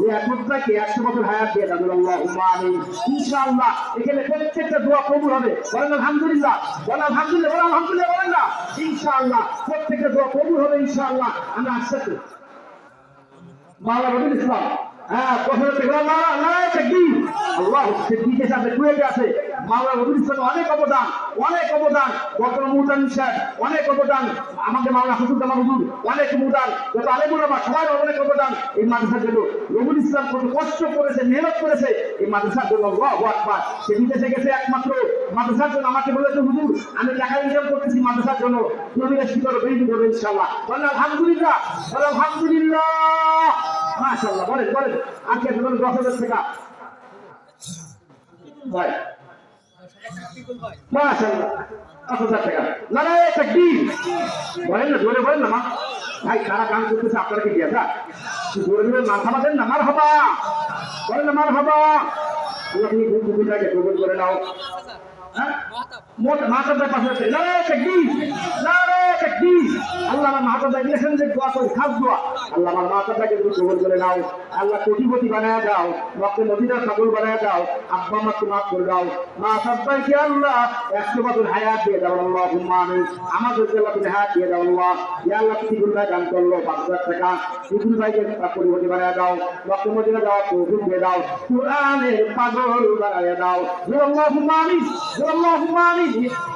ইয়াকুব ভাইকে 100 বছর হায়াত দিয়ে দাও আল্লাহুম্মা আমিন। ইনশাআল্লাহ এখানে প্রত্যেকটা দোয়া কবুল হবে, বলেন আলহামদুলিল্লাহ, বলেন আলহামদুলিল্লাহ, বলেন আলহামদুলিল্লাহ, বলেন না ইনশাআল্লাহ প্রত্যেকটা দোয়া কবুল হবে ইনশাআল্লাহ। আমরা আসছি মাওলানা রবিউল ইসলাম, হ্যাঁ বছর থেকে মাওলানা তাকবীর, আল্লাহ সিদ্দিক সাহেব কুয়েতে আছে, মাওলানা রবিউল ইসলাম অনেক অবদান, বর্তমান মুহূর্তান সাহেব অনেক অবদান, আমাদের মাওলানা হুজুর হুজুর অনেক অবদান, যত আলেমুল উলামা সবাই অনেক অবদান এই মাদ্রাসার জন্য। রবিউল ইসলাম কত কষ্ট করেছে, মেহনত করেছে এই মাদ্রাসার জন্য, আল্লাহু আকবার। সে বিদেশে গেছে একমাত্র মাদ্রাসার জন্য, আমাকে বলেছে হুজুর আমি টাকা ইনকাম করতেছি মাদ্রাসার জন্য, তুমি বেশি করো বেশি করবে ইনশাআল্লাহ, বলেন আলহামদুলিল্লাহ, বলেন আলহামদুলিল্লাহ, মাশাআল্লাহ। বলেন বলেন আজকে তোমার 10,000 টাকা ভাই, মাশাআল্লাহ 10,000 টাকা, নারায়ে তাকবীর, বলেন না জোরে বলেন না মা ভাই, কারা গান করতেছে আপনারা কি দিয়েছা জোরে জোরে মারহাবা দেন না, মারহাবা বলেন না, মারহাবা। আল্লাহ তুমি দুটাকে কবুল করে নাও। হ্যাঁ মাতার পাশে নারায়ে তাকবীর, নারায়ে তাকবীর। আল্লাহ আমার মাতার দিয়েছেন যে দোয়া করি, খাস দোয়া, আল্লাহ আমার মাতাটাকে কবুল করে নাও, আল্লাহ কোটিপতি বানায় দাও, মক্কা মদিনার পাগল বানায় দাও, আব্বা আমাকে মাফ করে দাও, মা সবাইকে আল্লাহ 100 বছর হায়াত দিয়ে দাও আল্লাহুম্মা আমিন। আমাদেরকে আল্লাহ তুমি হায়াত দিয়ে দাও আল্লাহ, ইয়া আল্লাহ তিগুল ভাই দান করলো 5,000 টাকা, তিগুল ভাইকে কোটিপতি বানায় দাও, মক্কা মদিনা যাওয়ার তৌফিক দিয়ে দাও, কুরআনের পাগল বানায় দাও আল্লাহুম্মা আমিন, আল্লাহুম্মা আমিন।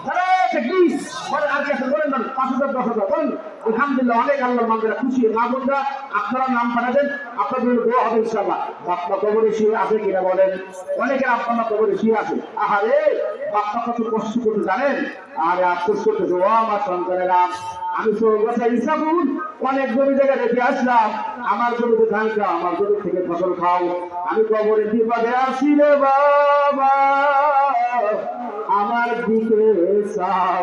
নারায়ে তাকবীর, বলেন আর কাছে বলেন না 5,000 10,000 বলেন আলহামদুলিল্লাহ। অনেক আল্লাহর বান্দারা খুশি, মা বোনরা আপনারা নাম পাঠাবেন, আপনাদের দোয়া হবে ইনশাআল্লাহ। বাপ্পা কবরে শুয়ে আছে কিনা বলেন, অনেকের আপনারা কবরে শুয়ে আছে, আহারে বাপ্পা কত কষ্ট করতে জানেন, আরে আফসোস করতে ও আমার সন্তানেরা। আমি চৌগাছা ইসাপুর অনেক জমি জায়গা রেখে আসলাম, আমার জমিতে ধান খাও, আমার জমি থেকে ফসল খাও, আমি কবরে বিপদে আসি রে বাবা, আমার দিকে চাও,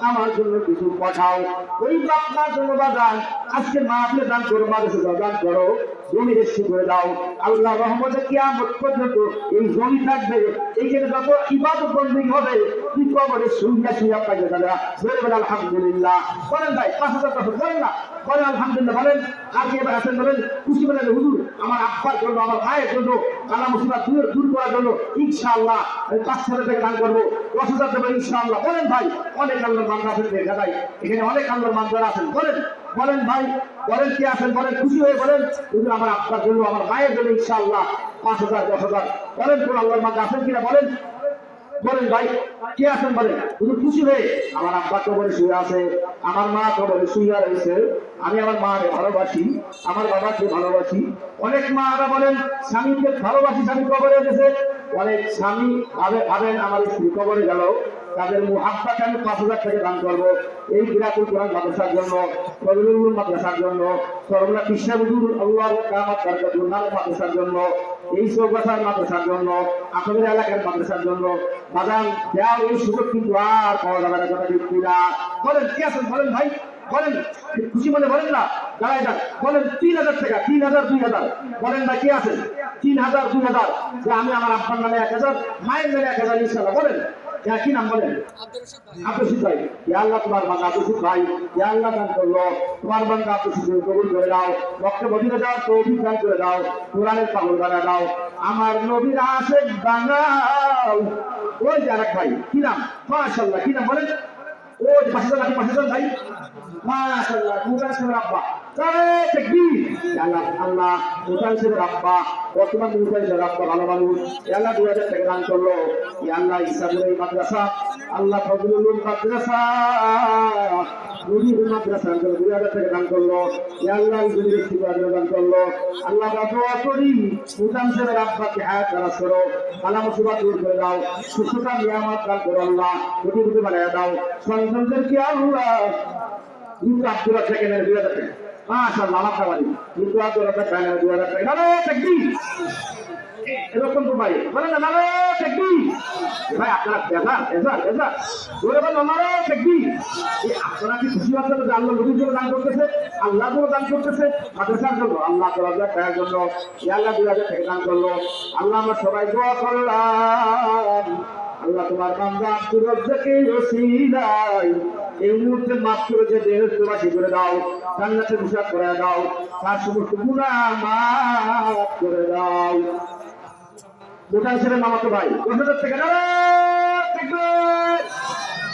আমার জন্য কিছু পাঠাও। ওই বাপমার জন্য বাদান আজকে মা আপনি দান করো, মাদ্রাসা দান করো, জমি রেস্টি করে দাও আল্লাহ রহমতে কিয়ামত পর্যন্ত এই জমি থাকবে, এইখানে যত ইবাদত বন্দী হবে তুই কবরে শুইয়া শুইয়া পাইবে দাদা, বলেন আলহামদুলিল্লাহ। বলেন ভাই 5,000 টাকা বলেন না, বলেন আলহামদুলিল্লাহ, বলেন আর কি এবার আছেন বলেন, খুশি বলেন হুজুর আমার আব্বার জন্য, আমার ভাইয়ের জন্য, কালা মুসিবত দূর করার জন্য ইনশাআল্লাহ 5,000 টাকা দান করবো, 10,000 টাকা ইনশাআল্লাহ। বলেন ভাই অনেক আল্লাহর বান্দা আছেন দেখা যায়, এখানে অনেক আল্লাহর বান্দারা আছেন, বলেন বলেন ভাই বলেন কি আছেন বলেন, খুশি হয়ে বলেন হুজুর আমার আব্বার জন্য, আমার মায়ের জন্য ইনশাআল্লাহ 5,000 10,000 বলেন, কোন আল্লাহর বান্দা আছেন কিনা বলেন, বলেন ভাই কে আছেন বলেন, হুজুর খুশি হয়ে আমার আব্বা কবরে শুয়ে আছে, আমার মা কবরে শুয়ে রয়েছে, আমি আমার মাকে ভালোবাসি, আমার বাবাকে ভালোবাসি। অনেক মারা বলেন স্বামীকে ভালোবাসি, স্বামী কবরে গেছে, অনেক স্বামী ভাবেন আমার স্ত্রী কবরে গেল, তাদের মুহাব্বাতে আমি 5,000 টাকা দান করবো এই কিরাতুল কোরআন মাদ্রাসার জন্য, ফজলুল মাদ্রাসার জন্য, সরবলা কৃষ্ণবুদুর আল্লাহর কামাত বারকাতুল নাম মাদ্রাসার জন্য, এই চৌগাছার মাদ্রাসার জন্য, আপনাদের এলাকার মাদ্রাসার জন্য বাদাম দেওয়ার এই সুযোগ কিন্তু আর পাওয়া যাবে না, কথা ঠিক কিনা বলেন, কি আছেন বলেন ভাই, বলেন খুশি মনে বলেন না, দাঁড়াই যান বলেন 3,000 টাকা, 3,000 2,000 বলেন না, কি আছেন 3,000 2,000, যে আমি আমার আব্বার নামে 1,000, মায়ের নামে 1,000 ইনশাআল্লাহ। বলেন কি নাম বলেন, আব্দুল রশিদ ভাই, ইয়া আল্লাহ তোমার বান্দা আব্দুল রশিদ ভাই, ইয়া আল্লাহ দান করলো, তোমার বান্দা আব্দুল রশিদ কবুল করে দাও, মক্কা মদিনা যাওয়ার তৌফিক দান করে দাও, কোরআনের পাগল বানায় দাও, আমার নবীর আশিক বানাও। ওই যে আরেক ভাই কি নাম, মাশাআল্লাহ কি নাম বলেন, ওই পাশে ভাই, মাশাআল্লাহ মুবারক আব্বা আল্লাহ আল্লাহ মুতান সাহেবের আব্বা বর্তমান মুতান সাহেবের আব্বা ভালো মানুষ আল্লাহ 2000 টাকা দান করলো আল্লাহ ইসলামের মাদ্রাসা আল্লাহ ফজলুল উলুম মাদ্রাসা নদীর মাদ্রাসা 2000 টাকা দান করলো আল্লাহ ইউনিভার্সিটি দান করলো আল্লাহ দোয়া করি মুতান সাহেবের আব্বাকে হায়াত দারাজ করো বালা মুসিবত দূর করে দাও সুস্থতা নিয়ামত দান করো আল্লাহ কোটি বানায় দাও সন্তানদেরকে আল্লাহ কিন্তু আব্দুল্লাহ সেকেন্ডের 2000 টাকা মাশাআল্লাহ আমার খাবারই কিন্তু আব্দুল্লাহ সেকেন্ডের 2000 টাকা নারে তাকবীর এরকম তো ভাই বলেন না নারে তাকবীর ভাই আপনারা এজা জোরে বলেন নারে তাকবীর এই আপনারা কি খুশি হচ্ছেন যে আল্লাহ নবীর জন্য দান করতেছে আল্লাহ জন্য দান করতেছে মাদ্রাসার জন্য আল্লাহ তাআলা তার জন্য ইয়া আল্লাহ 2000 টাকা দান করলো আল্লাহ আমরা সবাই দোয়া করলাম আল্লাহ তোমার বান্দা আব্দুর রাজ্জাকের ওসিলায় এই মুহূর্তে মাফ করে যে বেহেশতবাসী করে দাও জান্নাতে মুসাফ করে দাও তার সমস্ত গুনাহ মাফ করে দাও মুতান সাহেবের মামাতো ভাই 10,000 টাকা দাও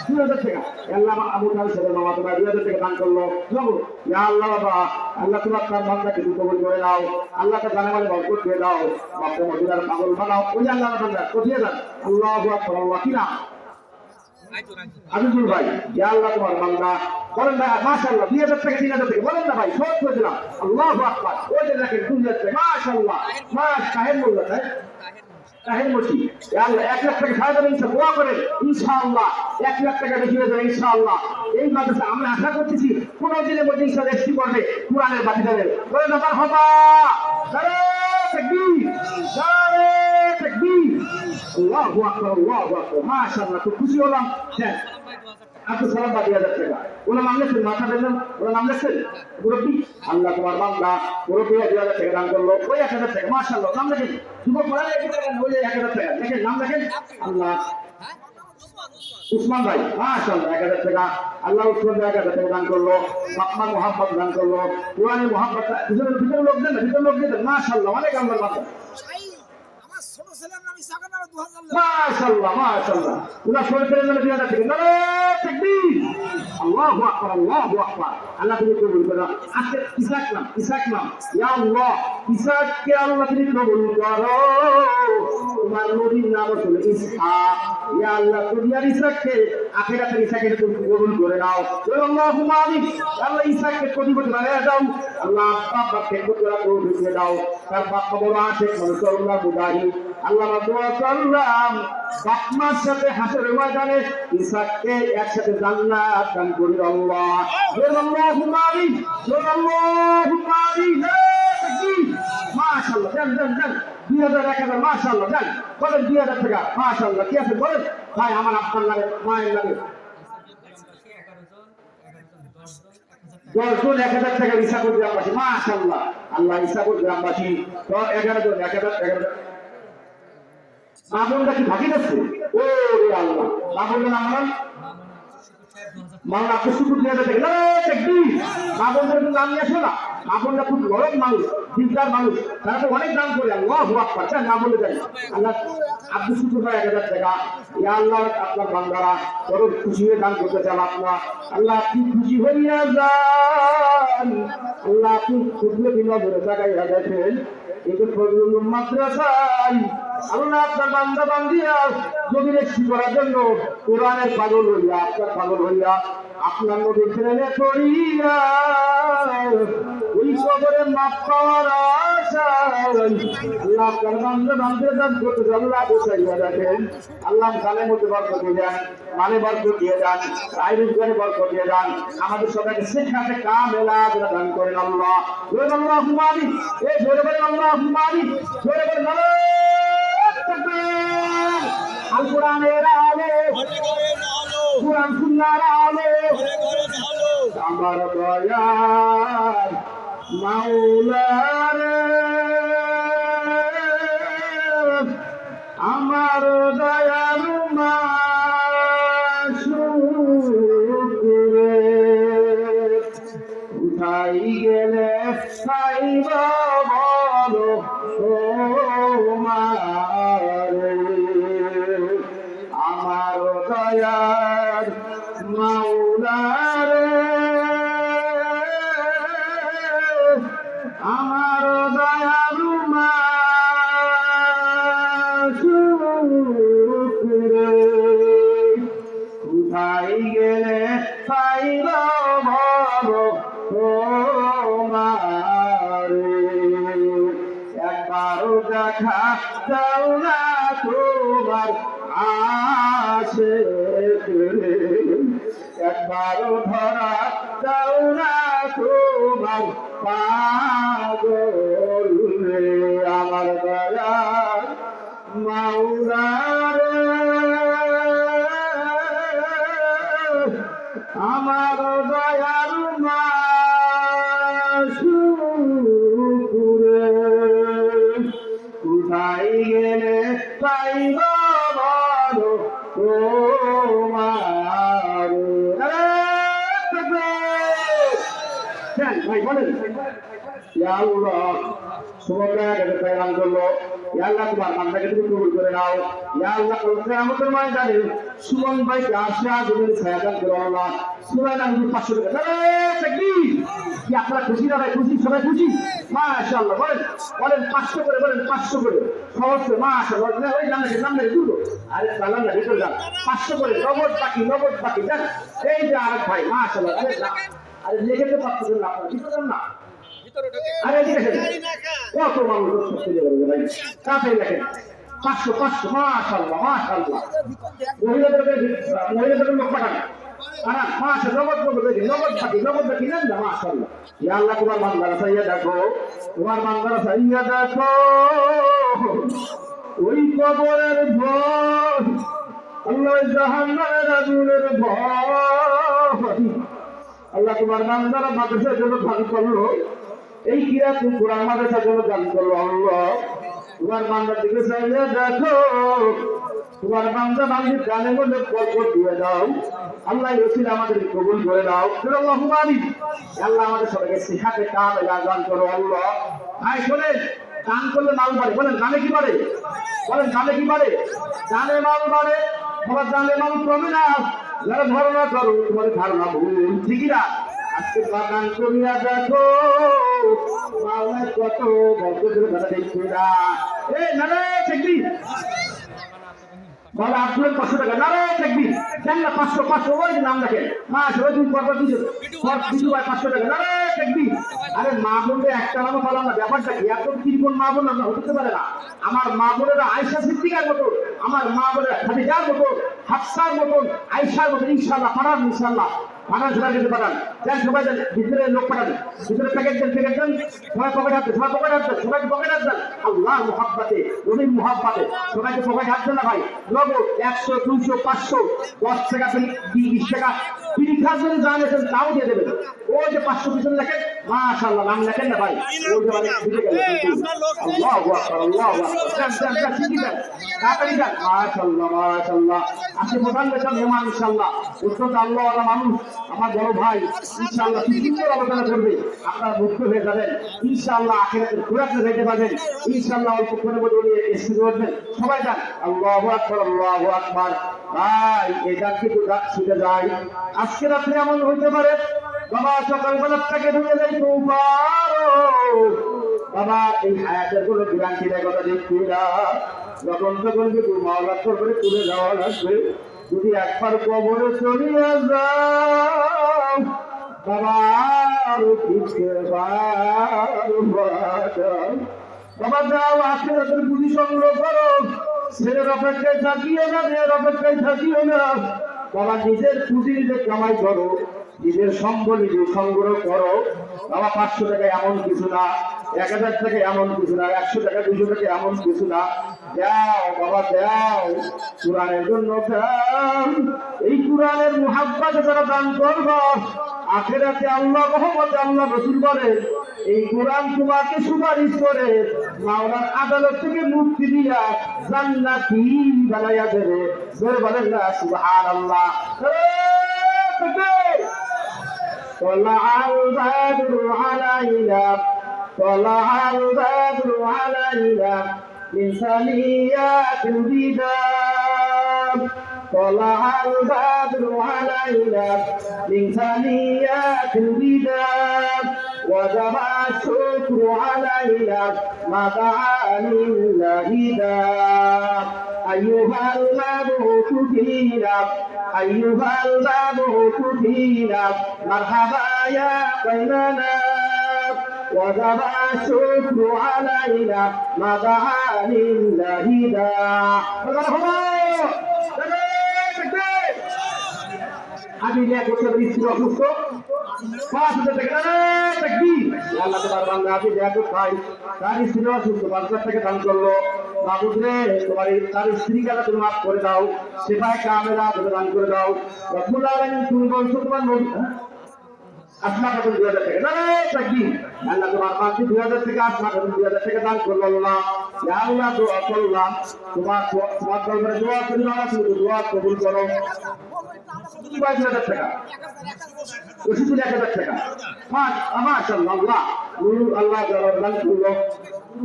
2000 টাকা আল্লাহ মুতান সাহেবের মামাতো ভাই 2000 টাকা দান করলো যাবো ইয়া আল্লাহ বাবা আল্লাহ তোমার তার বান্দাকে কবুল করে দাও আল্লাহ তার জানে মানে বরকত দিয়ে দাও বাপকে মদিনার পাগল বানাও ওই আল্লাহ বান্দা কোথায় যান আল্লাহু আকবার আল্লাহ কিনা আজিজুল ভাই ইয়া আল্লাহ তোমার বান্দা বলেন না মাশাআল্লাহ 2000 টাকা 3000 টাকা বলেন না ভাই সব করে দিলাম আল্লাহু আকবার ওই যে দেখেন 2000 টাকা মাশাআল্লাহ কাহের মোল্লা তাহের মসি ইয়া আল্লাহ 1 লাখ টাকা খাওয়া দেবেন দোয়া করেন ইনশাআল্লাহ 1 লাখ টাকা বেশি হয়ে যাবে ইনশাআল্লাহ এই মাদ্রাসা আমরা আশা করতেছি 15 দিনের মধ্যে ইনশাআল্লাহ এসটি করবে কোরআনের বাতি দেবে বলেন না মারহাবা নারে তাকবীর নারে তাকবীর আল্লাহু আকবার মাশাআল্লাহ খুব খুশি হলাম হ্যাঁ আব্দুল সালাম 2000 টাকা ওনার নাম লেখেন মাথা দেন ওনার নাম লেখেন মুরব্বী আল্লাহ তোমার বান্দা মুরব্বী 2000 টাকা দান করলো ওই 1000 টাকা মাশাআল্লাহ নাম লেখেন যুবক পড়া ওই 1000 টাকা দেখেন নাম লেখেন আল্লাহ উসমান ভাই মাশাআল্লাহ 1000 টাকা আল্লাহ উসমান ভাই 1000 টাকা দান করলো বাপমা মোহাম্মদ দান করলো কোরআনের মোহাম্মদ ভিতরে লোক দেন মাশাআল্লাহ অনেক আল্লাহর বান্দা মাশাআল্লাহ মাশাআল্লাহ উনা শরীফের নামে 2000 টাকা নারে তাকবীর আল্লাহু আকবার আল্লাহ তুমি কবুল করো আজকে ইসাক নাম ইয়া আল্লাহ ইসাককে আল্লাহ তুমি কবুল করো তোমার নবীর নাম হলো ইসহাক ইয়া আল্লাহ দুনিয়ার ইসাককে আখিরাতের ইসাককে তুমি কবুল করে নাও আল্লাহুম্মা আমিন আল্লাহ ইসাককে কবুল বানায়া দাও আল্লাহ বাবাকে কবুল করে দাও তার বাবা বড় আশেক মানসুল্লাহ মুজাহিদ আল্লাহ দোয়া করলাম বাপমার সাথে হাসরের ময়দানে ইসাককে একসাথে জান্নাত দান করি আল্লাহ আল্লাহুম্মা আমিন আল্লাহুম্মা আমিন মাশাআল্লাহ দেন 2000 1000 মাশাআল্লাহ দেন বলেন 2000 টাকা মাশাআল্লাহ কি আছে বলেন ভাই আমার আপনার লাগে মায়ের লাগে 10 জন 1000 টাকা ইসাকুর গ্রামবাসী মাশাআল্লাহ আল্লাহ ইসাকুর গ্রামবাসী তো 11 জন 11 মামুনটা কি ভাগি যাচ্ছে ও রে আল্লাহ মামুনের নাম মামুন আপনি শুধু 2000 টাকা তাকবীর মামুনের নাম নিয়ে আসো না মামুনটা খুব গরম মানুষ দিনদার মানুষ তারা তো অনেক দান করে আল্লাহু আকবার চান না বলে দেন আল্লাহ আব্দুল শুকুর ভাই 1000 টাকা ইয়া আল্লাহ আপনার বান্দারা বড় খুশি হয়ে দান করতে চান আপনার আল্লাহ আপনি খুশি হইয়া যান আল্লাহ আপনি খুশি দিন ধরে জায়গায় রাখেন এই যে ফজলুল উলুম মাদ্রাসায় আল্লাহ আপনার বান্দা বান্দিরা যদি রেখি করার জন্য কোরআনের পাগল হইয়া আপনার পাগল হইয়া আপনার নবীর প্রেমে পড়িয়া ওই কবরে মাফ পাওয়ার আশায় আল্লাহ আপনার বান্দা বান্দিরা দান করতে আল্লাহ বসাইয়া রাখেন আল্লাহ কালের মধ্যে বরকত দিয়ে দেন মানে বরকত দিয়ে দেন আয় রোজগারে বরকত দিয়ে দেন আমাদের সবাইকে শিক্ষাতে কামেলা দান করেন আল্লাহ আল্লাহুম্মা আমিন এই জোরে বলেন আল্লাহুম্মা আমিন জোরে বলেন আল কোরআনের আলো কোরআন সুন্নাহর আলো আমার দয়ার মাওলার আমার দয়ার মাসুকুরে উঠাই গেলে সাইব বলো আমার দয়ার মাওলার তোমারে একবারও দেখা দাও না তোমার আসে একবারও ধরা দাও না তোমার পাগল রে আমার দয়াল মাওলা রে আমার দয়াল মাসুরে কোথায় গেলে পাইব বলো তোমার ভাই বলেন ইয়া আল্লাহ সুবহানাল্লাহ কালাম করলো ইয়া আল্লাহ তোমার বান্দাকে তুমি কবুল করে নাও ইয়া আল্লাহ কিয়ামতের ময়দানে সুমন ভাইকে আশা জমির ছায়া দান করো আল্লাহ সুবহানাল্লাহ 500 টাকা তাকবীর কি আপনারা খুশি না ভাই খুশি সবাই খুশি মাশাআল্লাহ বলেন বলেন 500 করে বলেন 500 করে সহজ করে মাশাআল্লাহ ওই জান্নাতের নাম নাই দুটো আরে সালাম না ভিতর যান 500 করে নগদ বাকি দেন এই যে আরেক ভাই মাশাআল্লাহ আরে লেগেতে পাচ্ছেন না আপনারা ভিতর যান না আরে ঠিক আছে কত মানুষ সত্যি বলবে ভাই কাছে দেখেন 500 মাশাআল্লাহ মহিলাদের লোক পাঠান আরে মাশাআল্লাহ নগদ বাকি নেন না মাশাআল্লাহ ইয়া আল্লাহ তোমার বান্দারা সাইয়া দেখো ওই কবরের ভয় আল্লাহ জাহান্নামের আগুনের ভয় আল্লাহ তোমার বান্দারা মাদ্রাসার জন্য দান করলো এই কিরাতুল কোরআন মাদ্রাসার জন্য দান করলো আল্লাহ তোমার বান্দার দিকে চাইলে দেখো তোমার বান্দা বান্দির গানের মধ্যে বরকত দিয়ে দাও আল্লাহ ওসিলা আমাদের কবুল করে দাও আল্লাহুম্মা আমিন আল্লাহ আমাদের সবাইকে সিহাতে কামেলা দান করো আল্লাহ ভাই শুনেন গান করলে মাল বাড়ে বলেন গানে কি বাড়ে বলেন গানে কি বাড়ে গানে মাল বাড়ে তোমার গানে মাল কমে না যারা ধারণা করো তোমার ধারণা ভুল ঠিকই না আজকে বাগান করিয়া দেখো মাওলায় কত বছরের কথা দেখছি না এই না রে ঠিকই বলে আপনার 500 টাকা না রে ঠিকই দেন না 500 ওই নাম দেখেন ওই দুই পর দিছো কিছু ভাই 500 টাকা না রে ঠিকই আরে মা বোনদের একটা নামও বলা না ব্যাপারটা কি এত কিরকম মা বোন না হতে পারে না আমার মা বোনেরা আয়েশা সিদ্দিকার মতো আমার মা বোনেরা খাদিজার মতো হাফসার মতন আয়েশার মতো ইনশাআল্লাহ পাঠান ইনশাআল্লাহ পাঠান সবাই যেতে পাঠান দেন সবাই দেন ভিতরে লোক পাঠান ভিতরে প্যাকেট দেন সবাই পকেট হাত সবাইকে পকেট হাত দেন আল্লাহ মুহাব্বতে ওই মুহাব্বতে সবাইকে পকেট হাত দেন না ভাই নগদ 100 200 500 10 টাকা 20 টাকা বিড়ি খাওয়ার জন্য যা নেছেন তাও দিয়ে দেবেন ওই যে 500 পিছনে লেখেন মাশাআল্লাহ নাম লেখেন না ভাই ওই যে মানে বুঝে গেল আল্লাহু আকবার ঠিকই দেন তাড়াতাড়ি দেন মাশাআল্লাহ আজকে প্রধান বেতন মেহমান ইনশাআল্লাহ উত্তর আল্লাহ ওয়ালা মানুষ আমার বড় ভাই ইনশাআল্লাহ কি সুন্দর আলোচনা করবে আপনারা মুক্ত হয়ে যাবেন ইনশাআল্লাহ আখিরাতের ঘোরাতে যেতে পারবেন ইনশাআল্লাহ অল্প করে বলে এসে করবেন সবাই যান আল্লাহু আকবার ভাই এটা কি তো ছুটে যায় আজকে রাত্রে এমন হইতে পারে বাবা সকালবেলা থেকে ঢুকে যাই তো বাবা এই হায়াতের কোনো গ্যারান্টির কথা দেখছি না যখন তখন কিন্তু মাওলা করে তুলে যাওয়া লাগবে যদি একবার কবরে চলিয়া যাও বাবা আরো ফিরতে বাবা যাও আখিরাতের পুঁজি সংগ্রহ করো ছেলের অপেক্ষায় থাকিও না মেয়ের অপেক্ষায় থাকিও না বাবা নিজের পুঁজি নিজে কামাই করো নিজের সম্বল নিজে সংগ্রহ করো বাবা 500 টাকা এমন কিছু না 1000 টাকা এমন কিছু না 100 টাকা 200 টাকা এমন কিছু না দাও বাবা দাও কোরআনের জন্য দাও এই কোরআনের মুহাব্বতে যারা দান করবে আখিরাতে আল্লাহ রহমতে আল্লাহ রাসূল বলে এই কোরআন তোমাকে সুপারিশ করে মাওলার আদালত থেকে মুক্তি দিয়া জান্নাতি বানায়া দেবে জোরে বলেন না সুবহানাল্লাহ طلع البدر علينا من ثنيات الوداع طلع البدر علينا من ثنيات الوداع وجب الشكر علينا ما دعا لله أيها المبعوث فينا আইয়ুহাল মাবুতু ফিনা মারহাবা ইয়া বাইনানা وجب الشكر علينا ما دعا لله আমি যে এক বছর স্ত্রী অসুস্থ 5,000 টাকা তাকবীর আল্লাহ তোমার বান্দা আছে যে এক ভাই তার স্ত্রী অসুস্থ 5,000 টাকা দান করলো মাবুদ রে তোমার তার স্ত্রীকে আল্লাহ তুমি মাফ করে দাও সেবায় কামেরা দান করে দাও রব্বুল আলামিন তুমি বলছো তোমার নবী আসমা খাতুন 2000 টাকা না তাকবীর আল্লাহ তোমার মাকে 2000 টাকা আসমা খাতুন 2000 টাকা দান করলো আল্লাহ ইয়া আল্লাহ দোয়া করলাম তোমার দরবারে দোয়া করি বাবা তুমি দোয়া কবুল করো 2000 টাকা ওষুধ 1000 টাকা মাশাআল্লাহ আল্লাহ দান করলো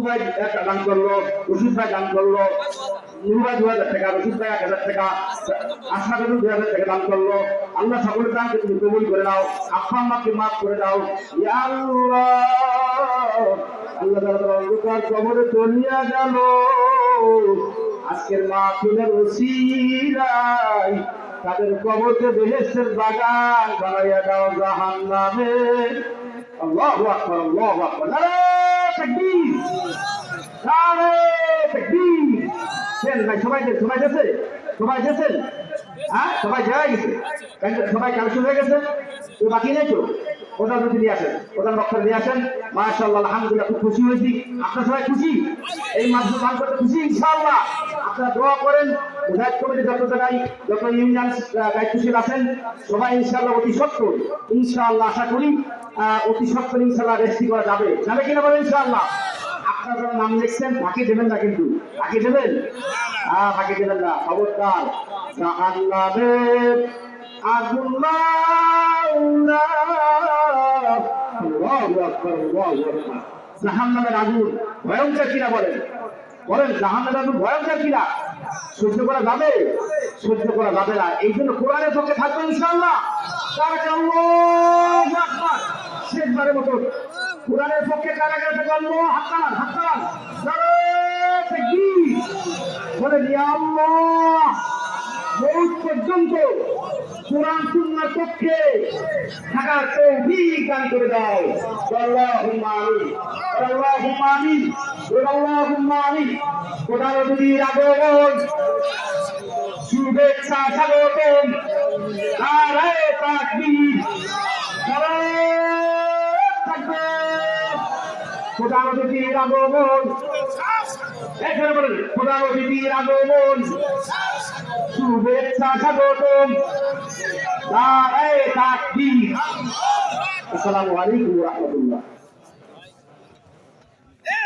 ভাই একটা দান করলো ওষুধ ভাই দান করলো ভাই 2000 টাকা ওষুধ ভাই 1000 টাকা আসমা খাতুন 2000 টাকা দান করলো আল্লাহ সকলের দানকে তুমি কবুল করে নাও আব্বা আম্মাকে মাফ করে দাও ইয়া আল্লাহ আল্লাহ তাআলা অন্ধকার কবরে চলিয়া গেল আজকের মাহফিলের ওসিলায় তাদের কবরকে বেহেশতের বাগান বানাইয়া দাও জাহান্নামে আল্লাহু আকবার আল্লাহু আকবার নারে তাকবীর নারে তাকবীর সবাই গেছে হ্যাঁ সবাই যাওয়া গেছে সবাই ক্যান্সেল হয়ে গেছে তো বাকি নেই তো ওটা যদি নিয়ে আসেন ওটার বক্তব্য নিয়ে আসেন মাশাআল্লাহ আলহামদুলিল্লাহ খুব খুশি হয়েছি আপনারা সবাই খুশি এই মাসে দান করতে খুশি ইনশাআল্লাহ আপনারা দোয়া করেন মুজাহিদ কমিটি যত জায়গায় যত ইউনিয়ন দায়িত্বশীল আছেন সবাই ইনশাআল্লাহ অতি সত্তর ইনশাআল্লাহ আশা করি অতি সত্তর ইনশাআল্লাহ রেস্টি করা যাবে কিনা বলেন ইনশাআল্লাহ আপনারা যারা নাম লিখছেন ফাঁকি দেবেন না কিন্তু ফাঁকি দেবেন ফাঁকি দেবেন না খবরদার জাহান্নামের আগুন জাহান্নামের আগুন ভয়ঙ্কর কিনা বলেন জাহান্নামের আগুন ভয়ঙ্কর কিনা সহ্য করা যাবে না এই জন্য কোরআনের পক্ষে থাকবে ইনশাআল্লাহ শেষবারের মতো কোরআনের পক্ষে কারা কারা থাকবে আল্লাহ হাত তালান বলে আল্লাহ মৌত পর্যন্ত কোরআন সুন্নাহর পক্ষে থাকার তৌফিক দান করে দাও আল্লাহুম্মা আমিন আল্লাহুম্মা আমিন আল্লাহুম্মা আমিন কোরআন নবীর আগমন শুভেচ্ছা স্বাগতম নারে তাকবীর নারে তাকবীর কোরআন নবীর আগমন এখানে বলেন কোরআন নবীর আগমন শুভেচ্ছা স্বাগতম নারে তাকবীর আসসালামু আলাইকুম ওয়া রাহমাতুল্লাহ